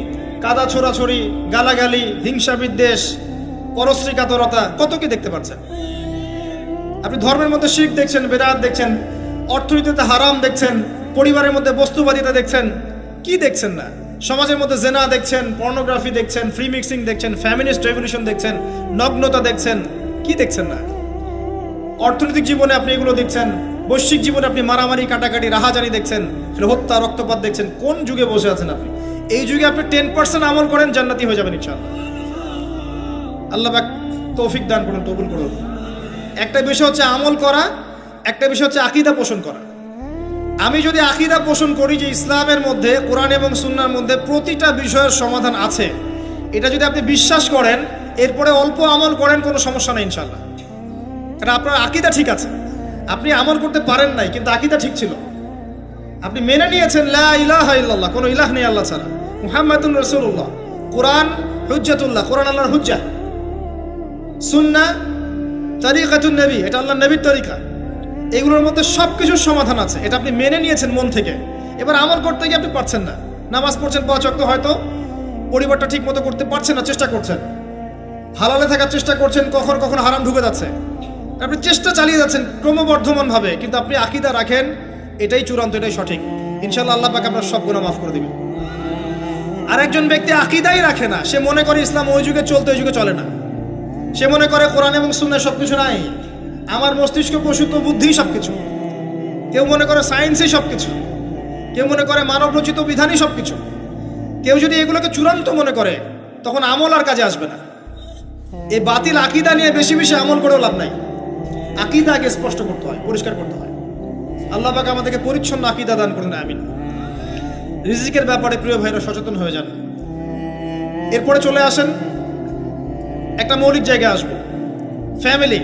কাদা ছোড়াছড়ি, গালাগালি, হিংসা বিদ্বেষ, পরশ্রী কাতরতা, কত কি দেখতে পাচ্ছেন। আপনি ধর্মের মধ্যে শিরক দেখছেন, বেদাত দেখছেন, অর্থনীতিতে হারাম দেখছেন, পরিবারের মধ্যে বস্তুবাদিতা দেখছেন, কি দেখছেন না? সমাজের মধ্যে জেনা দেখছেন, পর্নোগ্রাফি দেখছেন, ফ্রি মিক্সিং দেখছেন, ফ্যামিনিস্ট রেভলিউশন দেখছেন, নগ্নতা দেখছেন, কি দেখছেন না? অর্থনৈতিক জীবনে আপনি এগুলো দেখছেন, বৈশ্বিক জীবনে আপনি মারামারি, কাটাকাটি, রাহাজানি দেখছেন, হত্যা, রক্তপাত দেখছেন। কোন যুগে বসে আছেন আপনি? এই যুগে আপনি 10% আমল করেন, জান্নাতি হয়ে যাবেন ইনশাআল্লাহ। আল্লাহ পাক তৌফিক দান করুন, কবুল করুন। একটা বিষয় হচ্ছে আমল করা, একটা বিষয় হচ্ছে আকীদা পোষণ করা। আমি যদি আকীদা পোষণ করি যে ইসলামের মধ্যে, কোরআন এবং সুন্নাহর মধ্যে প্রতিটা বিষয়ের সমাধান আছে, এটা যদি আপনি বিশ্বাস করেন, এরপরে অল্প আমল করেন, কোনো সমস্যা নেই ইনশাআল্লাহ। কারণ আপনার আকীদা ঠিক আছে। আপনি আমল করতে পারেন নাই, কিন্তু আকীদা ঠিক ছিল। আপনি মেনে নিয়েছেন লা ইলাহা ইল্লাল্লাহ, কোনো ইলাহ নেই আল্লাহ ছাড়া, মুহাম্মাদুর রাসূলুল্লাহ, কোরআন হুজ্জাতুল্লাহ, কোরআন আল্লাহর হুজ্জাহ, সুন্নাহ তরিকাতুন নবী, এটা আল্লাহর নবীর তরিকা। এগুলোর মধ্যে সব কিছুর সমাধান আছে, এটা আপনি মেনে নিয়েছেন মন থেকে। এবার আমল করতে গিয়ে আপনি পারছেন না। নামাজ পড়ছেন 5 ওয়াক্ত, হয়তো পরিবারটা ঠিক মতো করতে পারছেন না, চেষ্টা করছেন, হালালে থাকার চেষ্টা করছেন, কখন কখন হারাম ঢুকে যাচ্ছে, আপনি চেষ্টা চালিয়ে যাচ্ছেন ক্রমবর্ধমানভাবে, কিন্তু আপনি আকীদা রাখেন এটাই চূড়ান্ত, এটাই সঠিক, ইনশাআল্লাহ আল্লাহ পাক আপনার সব গুনাহ মাফ করে দিবেন। আর একজন ব্যক্তি আকীদাই রাখে না, সে মনে করে ইসলাম ওই যুগে চলতে, ওই যুগে চলে না। সে মনে করে কোরআন এবং সুন্নাহ সবকিছু নাই, আমার মস্তিষ্ক প্রসূত বুদ্ধি সবকিছু। কেউ মনে করে সায়েন্সই সবকিছু, কেউ মনে করে মানব রচিত বিধানই সবকিছু। কেউ যদি এগুলোকে চূড়ান্ত মনে করে, তখন আমল আর কাজে আসবে না। এই বাতিল আকীদা নিয়ে বেশি বেশি আমল করেও লাভ নাই। আকীদা আগে স্পষ্ট করতে হয়, পরিষ্কার করতে হয়। আল্লাহ পাক আমাদেরকে পরিচ্ছন্ন আকীদা দান করুন, আমিন। রিজিকের ব্যাপারে প্রিয় ভাইরা সচেতন হয়ে যান। এরপরে চলে আসেন একটা মৌলিক জায়গায় আসবো, ফ্যামিলি।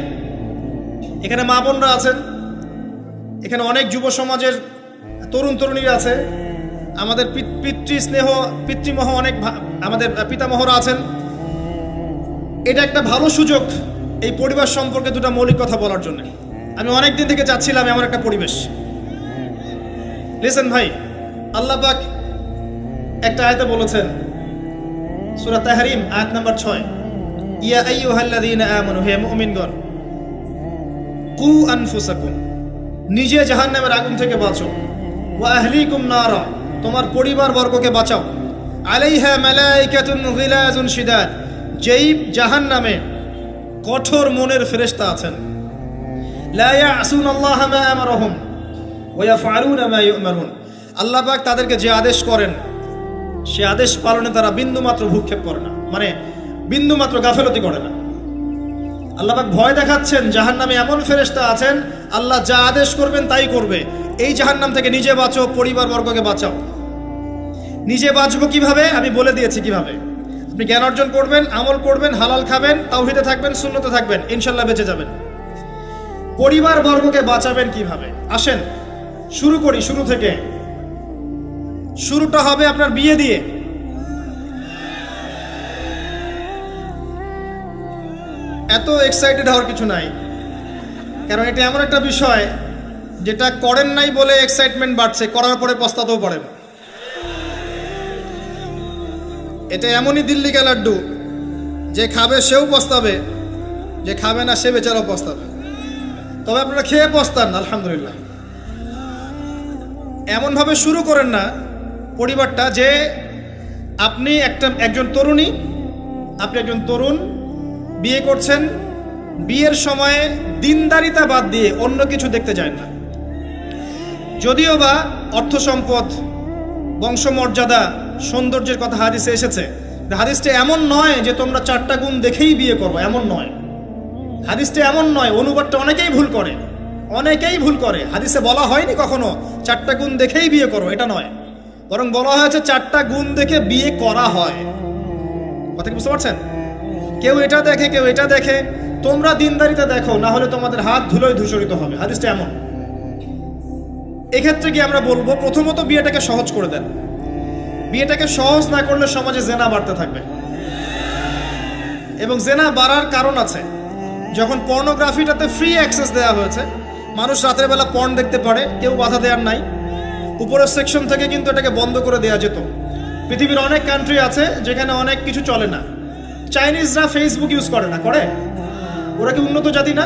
এখানে মা বোনরা আছেন, এখানে অনেক যুব সমাজের তরুণ তরুণীরা আছে, আমাদের পিতৃস্নেহ পিতৃমহ অনেক আমাদের পিতামহরা আছেন। এটা একটা ভালো সুযোগ এই পরিবার সম্পর্কে দুটো মৌলিক কথা বলার জন্য। আমি অনেক দিন থেকে চাচ্ছিলাম এমন একটা পরিবেশ। লিসেন ভাই, আল্লাহ পাক একটা আয়াতে বলেছেন, সূরা তাহরিম আয়াত নাম্বার 6, ইয়া আইয়ুহাল্লাযীনা আমানু, হে মুমিনগণ, কু আনফুসাকুম, নিজে জাহান্নামের আগুন থেকে বাঁচো, ওয়া আহলিকুম নারা, তোমার পরিবার বর্গকে বাঁচাও, আলাইহা মালাইকাতুন গিলাজুন শিদাদ, যেই জাহান্নামে কঠোর মনের ফেরেশতা আছেন, লা ইয়াসুনাল্লাহা মা আমারহুম ওয়া ইয়াফআলুনা মা ইউমারুন, আল্লাহ পাক তাদেরকে যে আদেশ করেন সে আদেশ পালনে তারা বিন্দুমাত্র ভূক্ষেপ করে না, মানে বিন্দুমাত্র গাফেলতি করে না। আল্লাহ পাক ভয় দেখাচ্ছেন জাহান্নামে এমন ফেরেশতা আছেন, আল্লাহ যা আদেশ করবেন তাই করবে। এই জাহান্নাম থেকে নিজে বাঁচো, পরিবার বর্গকে বাঁচাও। নিজে বাঁচবো কিভাবে? আমি বলে দিয়েছি কিভাবে। আপনি জ্ঞান অর্জন করবেন, আমল করবেন, হালাল খাবেন, তাওহীদে থাকবেন, সুন্নতে থাকবেন, ইনশাআল্লাহ বেঁচে যাবেন। পরিবার বর্গকে বাঁচাবেন কিভাবে? আসেন শুরু করি, শুরু থেকে। শুরুটা হবে আপনার বিয়ে দিয়ে। এত এক্সাইটেড হওয়ার কিছু নাই, কারণ এটা এমন একটা বিষয় যেটা করেন নাই বলে এক্সাইটমেন্ট বাড়ছে, করার পরে পস্তাতেও পারেন। এটা এমনই দিল্লি কা লাড্ডু, যে খাবে সেও পস্তাবে, যে খাবে না সে বেচারাও পস্তাবে। তবে আপনারা খেয়ে পস্তান, আলহামদুলিল্লাহ। এমনভাবে শুরু করেন না পরিবারটা যে আপনি একজন তরুণী, আপনি একজন তরুণ, বিয়ে করছেন, বিয়ের সময়ে দিনদারিতা বাদ দিয়ে অন্য কিছু দেখতে যায় না। যদিও বা অর্থ সম্পদ, বংশমর্যাদা, সৌন্দর্যের কথা হাদিসে এসেছে, হাদিসটা এমন নয় যে তোমরা 4টা গুণ দেখেই বিয়ে করবে, এমন নয়। হাদিসটা এমন নয়, অনুবাদটা অনেকেই ভুল করে, অনেকেই ভুল করে। হাদিসে বলা হয়নি কখনো 4টা গুণ দেখেই বিয়ে করো, এটা নয়। বরং বলা হয়েছে 4টা গুণ দেখে বিয়ে করা হয়। কথা কি বুঝতে পারছেন? কেউ এটা দেখে, কেউ এটা দেখে। তোমরা দিনদারিতা দেখো, না হলে তোমাদের হাত ধুলোয় ধূসরিত হবে। হাদিসটা এমন। এক্ষেত্রে কি আমরা বলবো, প্রথমত বিয়েটাকে সহজ করে দেন। বিয়েটাকে সহজ না করলে সমাজে জেনা বাড়তে থাকবে, এবং জেনা বাড়ার কারণ আছে। যখন পর্নোগ্রাফিটাতে ফ্রি অ্যাক্সেস দেওয়া হয়েছে, মানুষ রাতের বেলা পর্ন দেখতে পারে, কেউ বাধা দেওয়ার নাই। উপরের সেকশন থেকে কিন্তু এটাকে বন্ধ করে দেওয়া যেত। পৃথিবীর অনেক কান্ট্রি আছে যেখানে অনেক কিছু চলে না। চাইনিজরা ফেসবুক ইউজ করে না, করে? ওরা কি উন্নত জাতি না?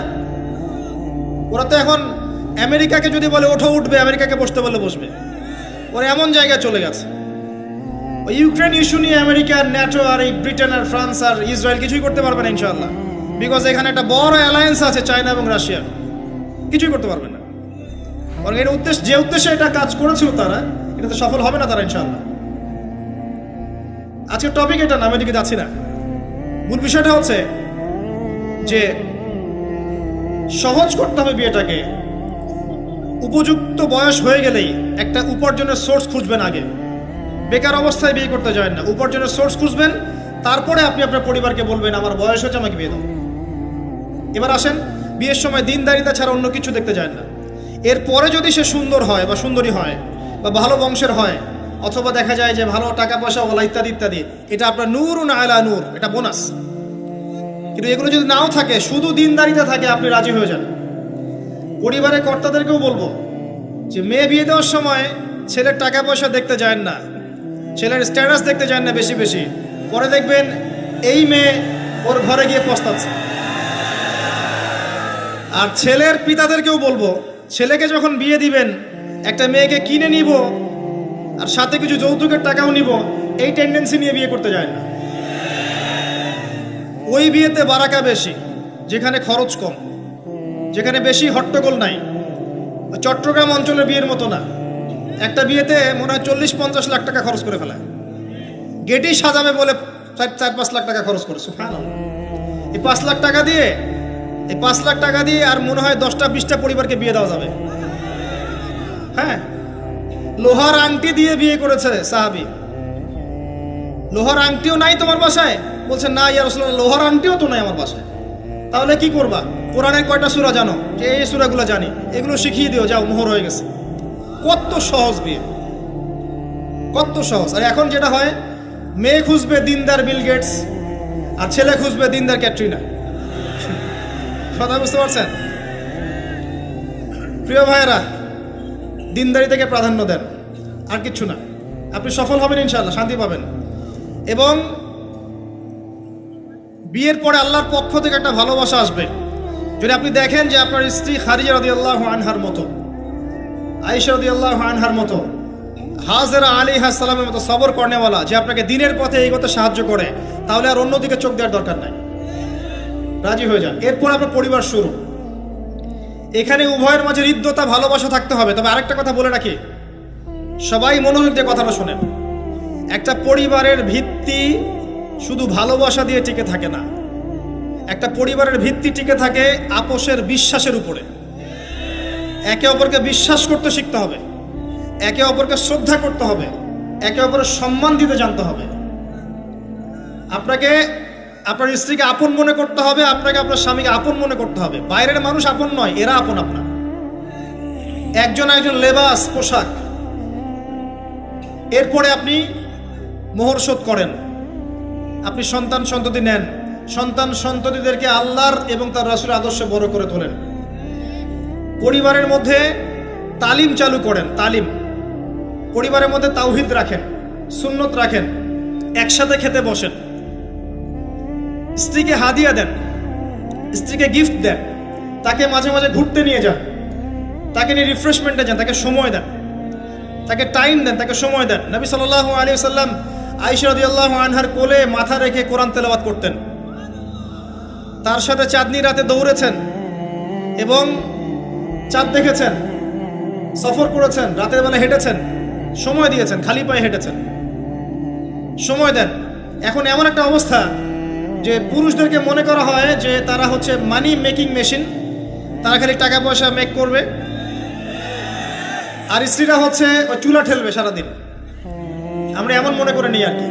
ওরা তো এখন আমেরিকাকে যদি বলে ওঠো উঠবে, আমেরিকাকে বসতে বলে বসবে। ওরা এমন জায়গায় চলে গেছে। ওই ইউক্রেন ইস্যু নিয়ে আমেরিকা আর ন্যাটো আর এই ব্রিটেন আর ফ্রান্স আর ইসরায়েল কিছুই করতে পারবে না ইনশাআল্লাহ। বিকজ এখানে একটা বড় অ্যালায়েন্স আছে চায়না এবং রাশিয়ার, কিছুই করতে পারবে না। বরং এর উদ্দেশ্য, যে উদ্দেশ্যে এটা কাজ করেছিল তারা, এটা তো সফল হবে না তারা ইনশাআল্লাহ। আজকের টপিক এটা না, আমি এদিকে যাচ্ছি না। মূল বিষয়টা হচ্ছে যে সহজ করতে হবে বিয়েটাকে। উপযুক্ত বয়স হয়ে গেলেই একটা উপার্জনের সোর্স খুঁজবেন আগে। বেকার অবস্থায় বিয়ে করতে যায় না, উপার্জনের সোর্স খুঁজবেন, তারপরে আপনি আপনার পরিবারকে বলবেন আমার বয়স হচ্ছে, আমাকে বিয়ে দাও। এবার আসেন, বিয়ের সময় দিনদারিতা ছাড়া অন্য কিছু দেখতে যায় না। এরপরে যদি সে সুন্দর হয় বা সুন্দরী হয় বা ভালো বংশের হয়, অথবা দেখা যায় যে ভালো টাকা পয়সা ওলা ইত্যাদি ইত্যাদি, এটা আপনার নূরুন আলা নূর, এটা বোনাস। কিন্তু এগুলো যদি নাও থাকে, শুধু দিনদারিতা থাকে, আপনি রাজি হয়ে যান। পরিবারের কর্তাদেরকেও বলবো যে মেয়ে বিয়ে দেওয়ার সময় ছেলের টাকা পয়সা দেখতে যায় না, ছেলের স্ট্যাটাস দেখতে যায় না বেশি বেশি, পরে দেখবেন এই মেয়ে ওর ঘরে গিয়ে পস্তাচ্ছে। আর ছেলের পিতাদেরকেও বলবো, ছেলেকে যখন বিয়ে দিবেন, একটা মেয়েকে কিনে নিব আর সাথে কিছু যৌতুকের টাকাও নিব, এই টেন্ডেন্সি নিয়ে বিয়ে করতে যায় না। ওই বিয়েতে বারাকা বেশি, যেখানে খরচ কম, যেখানে বেশি হট্টগোল নাই। চট্টগ্রাম অঞ্চলের বিয়ের মতো না, একটা বিয়েতে মনে হয় 40-50 লাখ টাকা খরচ করে ফেলায়। গেটই সাজাবে বলে 4-5 লাখ টাকা খরচ করে। সুবহানাল্লাহ। এই 5 লাখ টাকা দিয়ে, এই 5 লাখ টাকা দিয়ে আর মনে হয় 10টা-20টা পরিবারকে বিয়ে দেওয়া যাবে। হ্যাঁ, লোহার আংটি দিয়ে বিয়ে করেছে সাহাবী। লোহার আংটিও নাই তোমার বাসায়? বলছে না ইয়া রাসূলুল্লাহ, লোহার আংটিও তো নাই আমার বাসায়। তাহলে কি করবা? কোরআনের কয়টা সূরা জানো? যে এই সূরাগুলো জানি, এগুলো শিখিয়ে দিও, যাও, মোহর হয়ে গেছে। কত সহজ বিয়ে, কত সহজ। আর এখন যেটা হয়, মেয়ে খুঁজবে দিনদার বিল গেটস, আর ছেলে খুঁজবে দিনদার ক্যাটরিনা। কথা বুঝতে পারছেন? প্রিয় ভাইয়েরা, দিনদারি থেকে প্রাধান্য দেন, আর কিচ্ছু না। আপনি সফল হবেন ইনশাআল্লাহ, শান্তি পাবেন। এবং বিয়ের পরে আল্লাহর পক্ষ থেকে একটা ভালোবাসা আসবে। যদি আপনি দেখেন যে আপনার স্ত্রী খাদিজা রাদিয়াল্লাহু আনহার মতো, আয়েশা রাদিয়াল্লাহু আনহার মতো, হাজেরা আলাইহিস সালামের মতো সবর করেনেওয়ালা, যে আপনাকে দিনের পথে এগোতে সাহায্য করে, তাহলে আর অন্যদিকে চোখ দেওয়ার দরকার নাই, রাজি হয়ে যান। এরপর আপনার পরিবার শুরু। এখানে উভয়ের মাঝে হৃদ্যতা, ভালোবাসা থাকতে হবে। তবে আরেকটা কথা বলে রাখি, সবাই মনোযোগ দিয়ে কথাটা শোনেন। একটা পরিবারের ভিত্তি শুধু ভালোবাসা দিয়ে টিকে থাকে না। একটা পরিবারের ভিত্তি টিকে থাকে আপোষের বিশ্বাসের উপরে। একে অপরকে বিশ্বাস করতে শিখতে হবে, একে অপরকে শ্রদ্ধা করতে হবে, একে অপরের সম্মান দিতে জানতে হবে। আপনাকে আপনার স্ত্রীকে আপন মনে করতে হবে, আপনাকে আপনার স্বামীকে আপন মনে করতে হবে। বাইরের মানুষ আপন নয়, এরা আপন আপনার। একজন একজন লেবাস, পোশাক। এরপরে আপনি মোহর শোধ করেন, আপনি সন্তান সন্ততি নেন, সন্তান সন্ততিদেরকে আল্লাহর এবং তার রাসূলের আদর্শে বড় করে তোলেন। পরিবারের মধ্যে তালিম চালু করেন, তালিম। পরিবারের মধ্যে তাওহীদ রাখেন, সুন্নত রাখেন, একসাথে খেতে বসেন। স্ত্রীকে হাদিয়া দেন, স্ত্রীকে গিফট দেন, তাকে মাঝে মাঝে ঘুরতে নিয়ে যান, তাকে নিয়ে রিফ্রেশমেন্টে যান, তাকে সময় দেন, তাকে টাইম দেন, তাকে সময় দেন। নবী সাল্লাল্লাহু আলাইহি ওয়াসাল্লাম আয়েশা রাদিয়াল্লাহু আনহার কোলে মাথা রেখে কোরআন তেলাওয়াত করতেন। তার সাথে চাঁদনি রাতে দৌড়েছেন এবং চাঁদ দেখেছেন, সফর করেছেন, রাতের বেলা হেঁটেছেন, সময় দিয়েছেন, খালি পায়ে হেঁটেছেন। সময় দেন। এখন এমন একটা অবস্থা যে পুরুষদেরকে মনে করা হয় যে তারা হচ্ছে মানি মেকিং মেশিন, তারা খালি টাকা পয়সা মেক করবে, আর স্ত্রীরা হচ্ছে ওই চুলা ঠেলবে সারাদিন। আমরা এমন মনে করে নিই আর কি।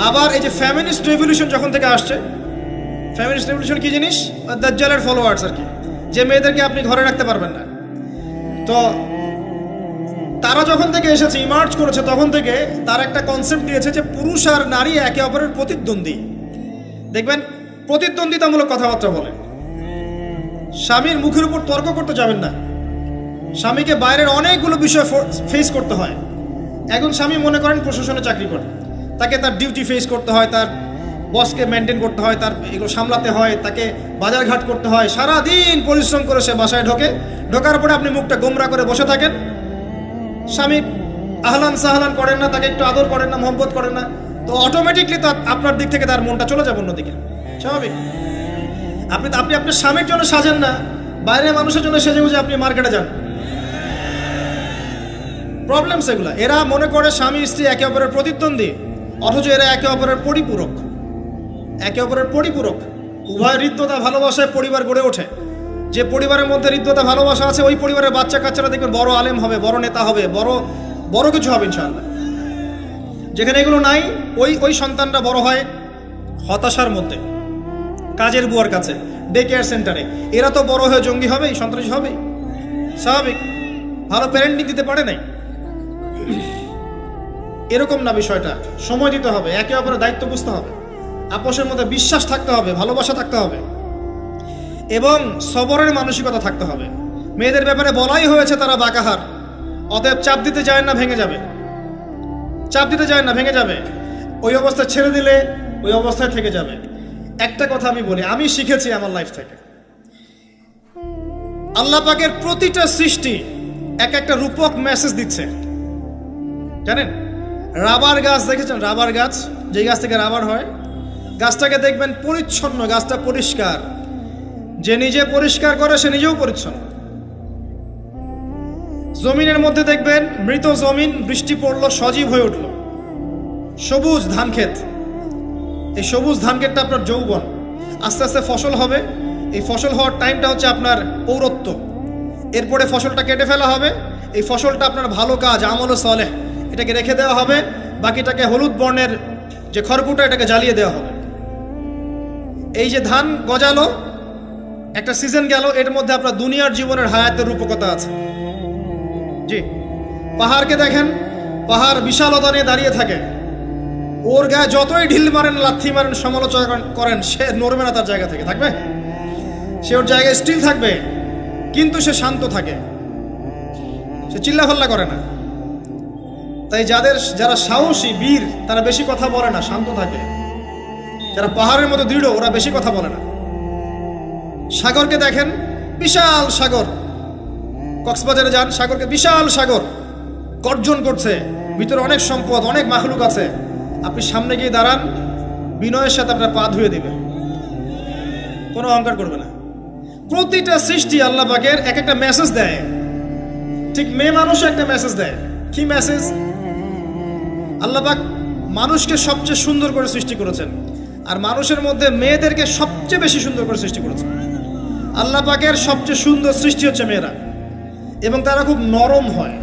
আবার এই যে ফ্যামিনিস্ট রেভলিউশন যখন থেকে আসছে, ফ্যামিনিস্ট রেভলিউশন কি জিনিস? দাজ্জালের ফলোয়ার্স আর কি, যে মেয়েদেরকে আপনি ঘরে রাখতে পারবেন না। তো তারা যখন থেকে এসেছে, ইমার্জ করেছে, তখন থেকে তার একটা কনসেপ্ট দিয়েছে যে পুরুষ আর নারী একে অপরের প্রতিদ্বন্দ্বী। দেখবেন প্রতিদ্বন্দ্বিতামূলক কথাবার্তা বলে। স্বামীর মুখের উপর তর্ক করতে যাবেন না। স্বামীকে বাইরের অনেকগুলো বিষয় ফেস করতে হয়। একজন স্বামী মনে করেন প্রশাসনে চাকরি করে, তাকে তার ডিউটি ফেস করতে হয়, তার বসকে মেনটেন করতে হয়, তার এগুলো সামলাতে হয়, তাকে বাজারঘাট করতে হয়, সারাদিন পরিশ্রম করে সে বাসায় ঢোকার পরে আপনি মুখটা গোমরা করে বসে থাকেন। স্বামী আহলান সাহলান করেন না, তাকে একটু আদর করেন না, মহব্বত করেন না, তো অটোমেটিকলি তো আপনার দিক থেকে তার মনটা চলে যাবে অন্যদিকে। স্বাভাবিক। আপনি আপনার স্বামীর জন্য সাজেন না, বাইরের মানুষের জন্য সেজে গুজে আপনি মার্কেটে যান। প্রবলেম সেগুলা। এরা মনে করে স্বামী স্ত্রী একে অপরের প্রতিদ্বন্দ্বী, অথচ এরা একে অপরের পরিপূরক, একে অপরের পরিপূরক। উভয় হৃদ্যতা ভালোবাসায় পরিবার গড়ে ওঠে। যে পরিবারের মধ্যে হৃদ্যতা ভালোবাসা আছে, ওই পরিবারের বাচ্চা কাচ্চারা দেখবেন বড় আলেম হবে, বড় নেতা হবে, বড় কিছু হবে ইনশাআল্লাহ। যেখানে এগুলো নাই, ওই সন্তানরা বড় হয় হতাশার মধ্যে, কাজের বুয়ার কাছে, ডে কেয়ার সেন্টারে। এরা তো বড় হয়ে জঙ্গি হবে, সন্ত্রাসী হবে, স্বাভাবিক। ভালো প্যারেন্টিং দিতে পারে নাই। এরকম না বিষয়টা। সময় দিতে হবে, একে অপরের দায়িত্ব বুঝতে হবে, আপোষের মধ্যে বিশ্বাস থাকতে হবে, ভালোবাসা থাকতে হবে এবং সবরের মানসিকতা থাকতে হবে। মেয়েদের ব্যাপারে বলাই হয়েছে তারা বাঁকাহার, অতএব চাপ দিতে যায় না, ভেঙে যাবে। চাপ দিতে যায় না, ভেঙে যাবে। ওই অবস্থায় ছেড়ে দিলে ওই অবস্থায় থেকে যাবে। একটা কথা আমি বলি, আমি শিখেছি আমার লাইফ থেকে, আল্লাহ পাকের প্রতিটা সৃষ্টি এক একটা রূপক মেসেজ দিচ্ছে। জানেন, রাবার গাছ দেখেছেন? রাবার গাছ, যে গাছ থেকে রাবার হয়, গাছটাকে দেখবেন পরিচ্ছন্ন, গাছটা পরিষ্কার। যে নিজে পরিষ্কার করে সে নিজেও পরিচ্ছন্ন। জমিনের মধ্যে দেখবেন মৃত জমিন, বৃষ্টি পড়লো, সজীব হয়ে উঠল, সবুজ ধান ক্ষেত। এই সবুজ ধান ক্ষেতটা আপনার যৌবন, আস্তে আস্তে ফসল হবে। এই ফসল হওয়ার টাইমটা হচ্ছে আপনার পৌরত্ব। এরপরে ফসলটা কেটে ফেলা হবে। এই ফসলটা আপনার ভালো কাজ, আমল সালেহ, এটাকে রেখে দেওয়া হবে। বাকিটাকে হলুদ বর্ণের যে খড়কুটা, এটাকে জ্বালিয়ে দেওয়া হবে। এই যে ধান গজালো, একটা সিজন গেল, এর মধ্যে আপনার দুনিয়ার জীবনের হায়াতের রূপকতা আছে। জি, পাহাড়কে দেখেন, পাহাড় বিশালতা নিয়ে দাঁড়িয়ে থাকে। ওর গায়ে যতই ঢিল মারেন, লাথি মারেন, সমালোচনা করেন, সে নড়বে না তার জায়গা থেকে। থাকবে, সে ওর জায়গায় স্টিল থাকবে, কিন্তু সে শান্ত থাকে, সে চিল্লাফাল্লা করে না। তাই যারা সাহসী, বীর, তারা বেশি কথা বলে না, শান্ত থাকে। যারা পাহাড়ের মতো দৃঢ়, ওরা বেশি কথা বলে না। সাগরকে দেখেন, বিশাল সাগর, কক্সবাজারে যান, সাগরকে বিশাল সাগর গর্জন করছে, ভিতরে অনেক সম্পদ, অনেক মাখলুক আছে। আপনি সামনে গিয়ে দাঁড়ান, বিনয়ের সাথে আপনার পা ধুয়ে দিবে, কোনো অহংকার করবে না। প্রতিটা সৃষ্টি আল্লাহ পাকের এক একটা মেসেজ দেয়। ঠিক মেয়ে মানুষও একটা মেসেজ দেয়। কি মেসেজ? আল্লাহ পাক মানুষকে সবচেয়ে সুন্দর করে সৃষ্টি করেছেন, আর মানুষের মধ্যে মেয়েদেরকে সবচেয়ে বেশি সুন্দর করে সৃষ্টি করেছেন। আল্লাহ পাকের সবচেয়ে সুন্দর সৃষ্টি হচ্ছে মেয়েরা, এবং তারা খুব নরম হয়,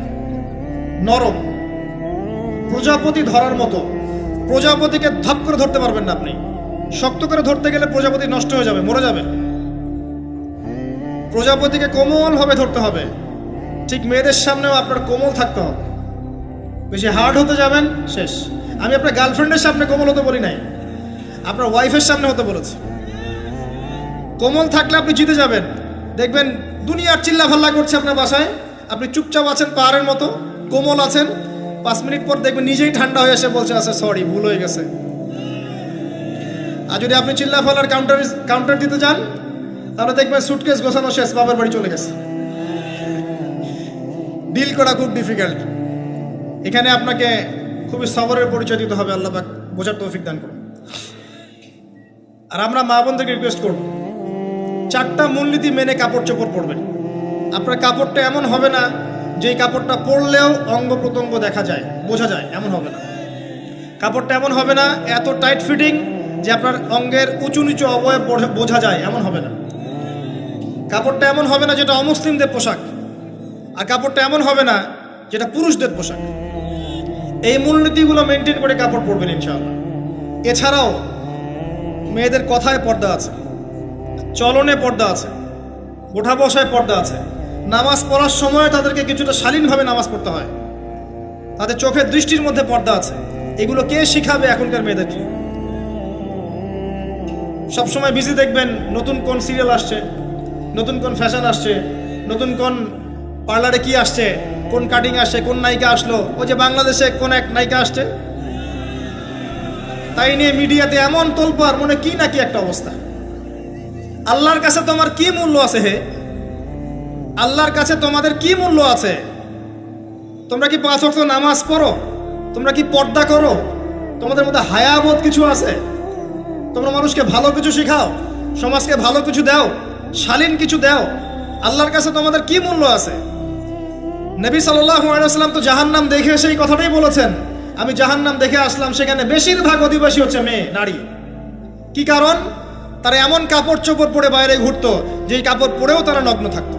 নরম, প্রজাপতি ধরার মতো। প্রজাপতিকে ধাপ করে ধরতে পারবেন না আপনি। শক্ত করে ধরতে গেলে প্রজাপতি নষ্ট হয়ে যাবে, মরে যাবে। প্রজাপতিকে কোমলভাবে ধরতে হবে। ঠিক মেয়েদের সামনেও আপনার কোমল থাকতে হবে। বেশি হার্ড হতে যাবেন, শেষ। আমি আপনার গার্লফ্রেন্ডের সামনে কোমল হতে বলি নাই, আপনার ওয়াইফের সামনে হতে বলেছি। কোমল থাকলে আপনি জিতে যাবেন। দেখবেন দুনিয়ার চিল্লাফাল্লা করছে আপনার বাসায়, আপনি চুপচাপ আছেন, পাহাড়ের মতো কোমল আছেন। 5 মিনিট পর দেখবেন নিজেই ঠান্ডা হয়ে এসে বলছে, আচ্ছা সরি, ভুল হয়ে গেছে। আর যদি আপনি চিল্লাফাল্লার কাউন্টার দিতে যান, তাহলে দেখবেন সুটকেস গোছানো শেষ, বাবার বাড়ি চলে গেছে। ডিল করা খুব ডিফিকাল্ট। এখানে আপনাকে খুবই সবরের পরিচয় দিতে হবে। আল্লাহ পাক বোঝার তৌফিক দান করুন। আর আমরা মা বোনদেরকে রিকোয়েস্ট করব, 4টা মূলনীতি মেনে কাপড় চোপড় পরবেন। আপনার কাপড়টা এমন হবে না যে কাপড়টা পরলেও অঙ্গ প্রত্যঙ্গ দেখা যায়, বোঝা যায়, এমন হবে না। কাপড়টা এমন হবে না এত টাইট ফিটিং যে আপনার অঙ্গের উঁচু নিচু অবয়ব বোঝা যায়, এমন হবে না। কাপড়টা এমন হবে না যেটা অমুসলিমদের পোশাক, আর কাপড়টা এমন হবে না যেটা পুরুষদের পোশাক। এই মূলনীতিগুলো মেনটেন করে কাপড় পরবেন ইনশাআল্লাহ। এছাড়াও মেয়েদের কথায় পর্দা আছে, চলনে পর্দা আছে, ওঠা বসায় পর্দা আছে। নামাজ পড়ার সময় তাদেরকে কিছুটা শালীনভাবে নামাজ পড়তে হয়। তাদের চোখের দৃষ্টির মধ্যে পর্দা আছে। এগুলো কে শিখাবে এখনকার মেয়েদেরকে? সবসময় বিজি দেখবেন, নতুন কোন সিরিয়াল আসছে, নতুন কোন ফ্যাশন আসছে, নতুন কোন পার্লারে কি আসছে, কোন কাটিং আসছে, কোন নায়িকা আসলো। ওই যে বাংলাদেশে কোন এক নায়িকা আসছে, তাই নিয়ে মিডিয়াতে এমন তোলপাড়, মনে কি নাকি একটা অবস্থা। আল্লাহর কাছে তোমার কি মূল্য আছে? হে, আল্লাহর কাছে তোমাদের কি মূল্য আছে? তোমরা কি 5 ওয়াক্ত নামাজ পড়ো? তোমরা কি পর্দা করো? তোমাদের মধ্যে হায়াবোধ কিছু আছে? তোমরা মানুষকে ভালো কিছু শেখাও, সমাজকে ভালো কিছু দাও, শালীন কিছু দাও, আল্লাহর কাছে তোমাদের কি মূল্য আছে? নবী সাল্লাল্লাহু আলাইহি ওয়াসাল্লাম তো জাহান্নাম দেখে এসে এই কথাটাই বলেছেন, আমি জাহান্নাম দেখে আসলাম, সেখানে বেশিরভাগ অধিবাসী হচ্ছে মেয়ে, নারী। কি কারণ? তারা এমন কাপড় চোপড় পরে বাইরে ঘুরতো, যেই কাপড় পরেও তারা নগ্ন থাকতো।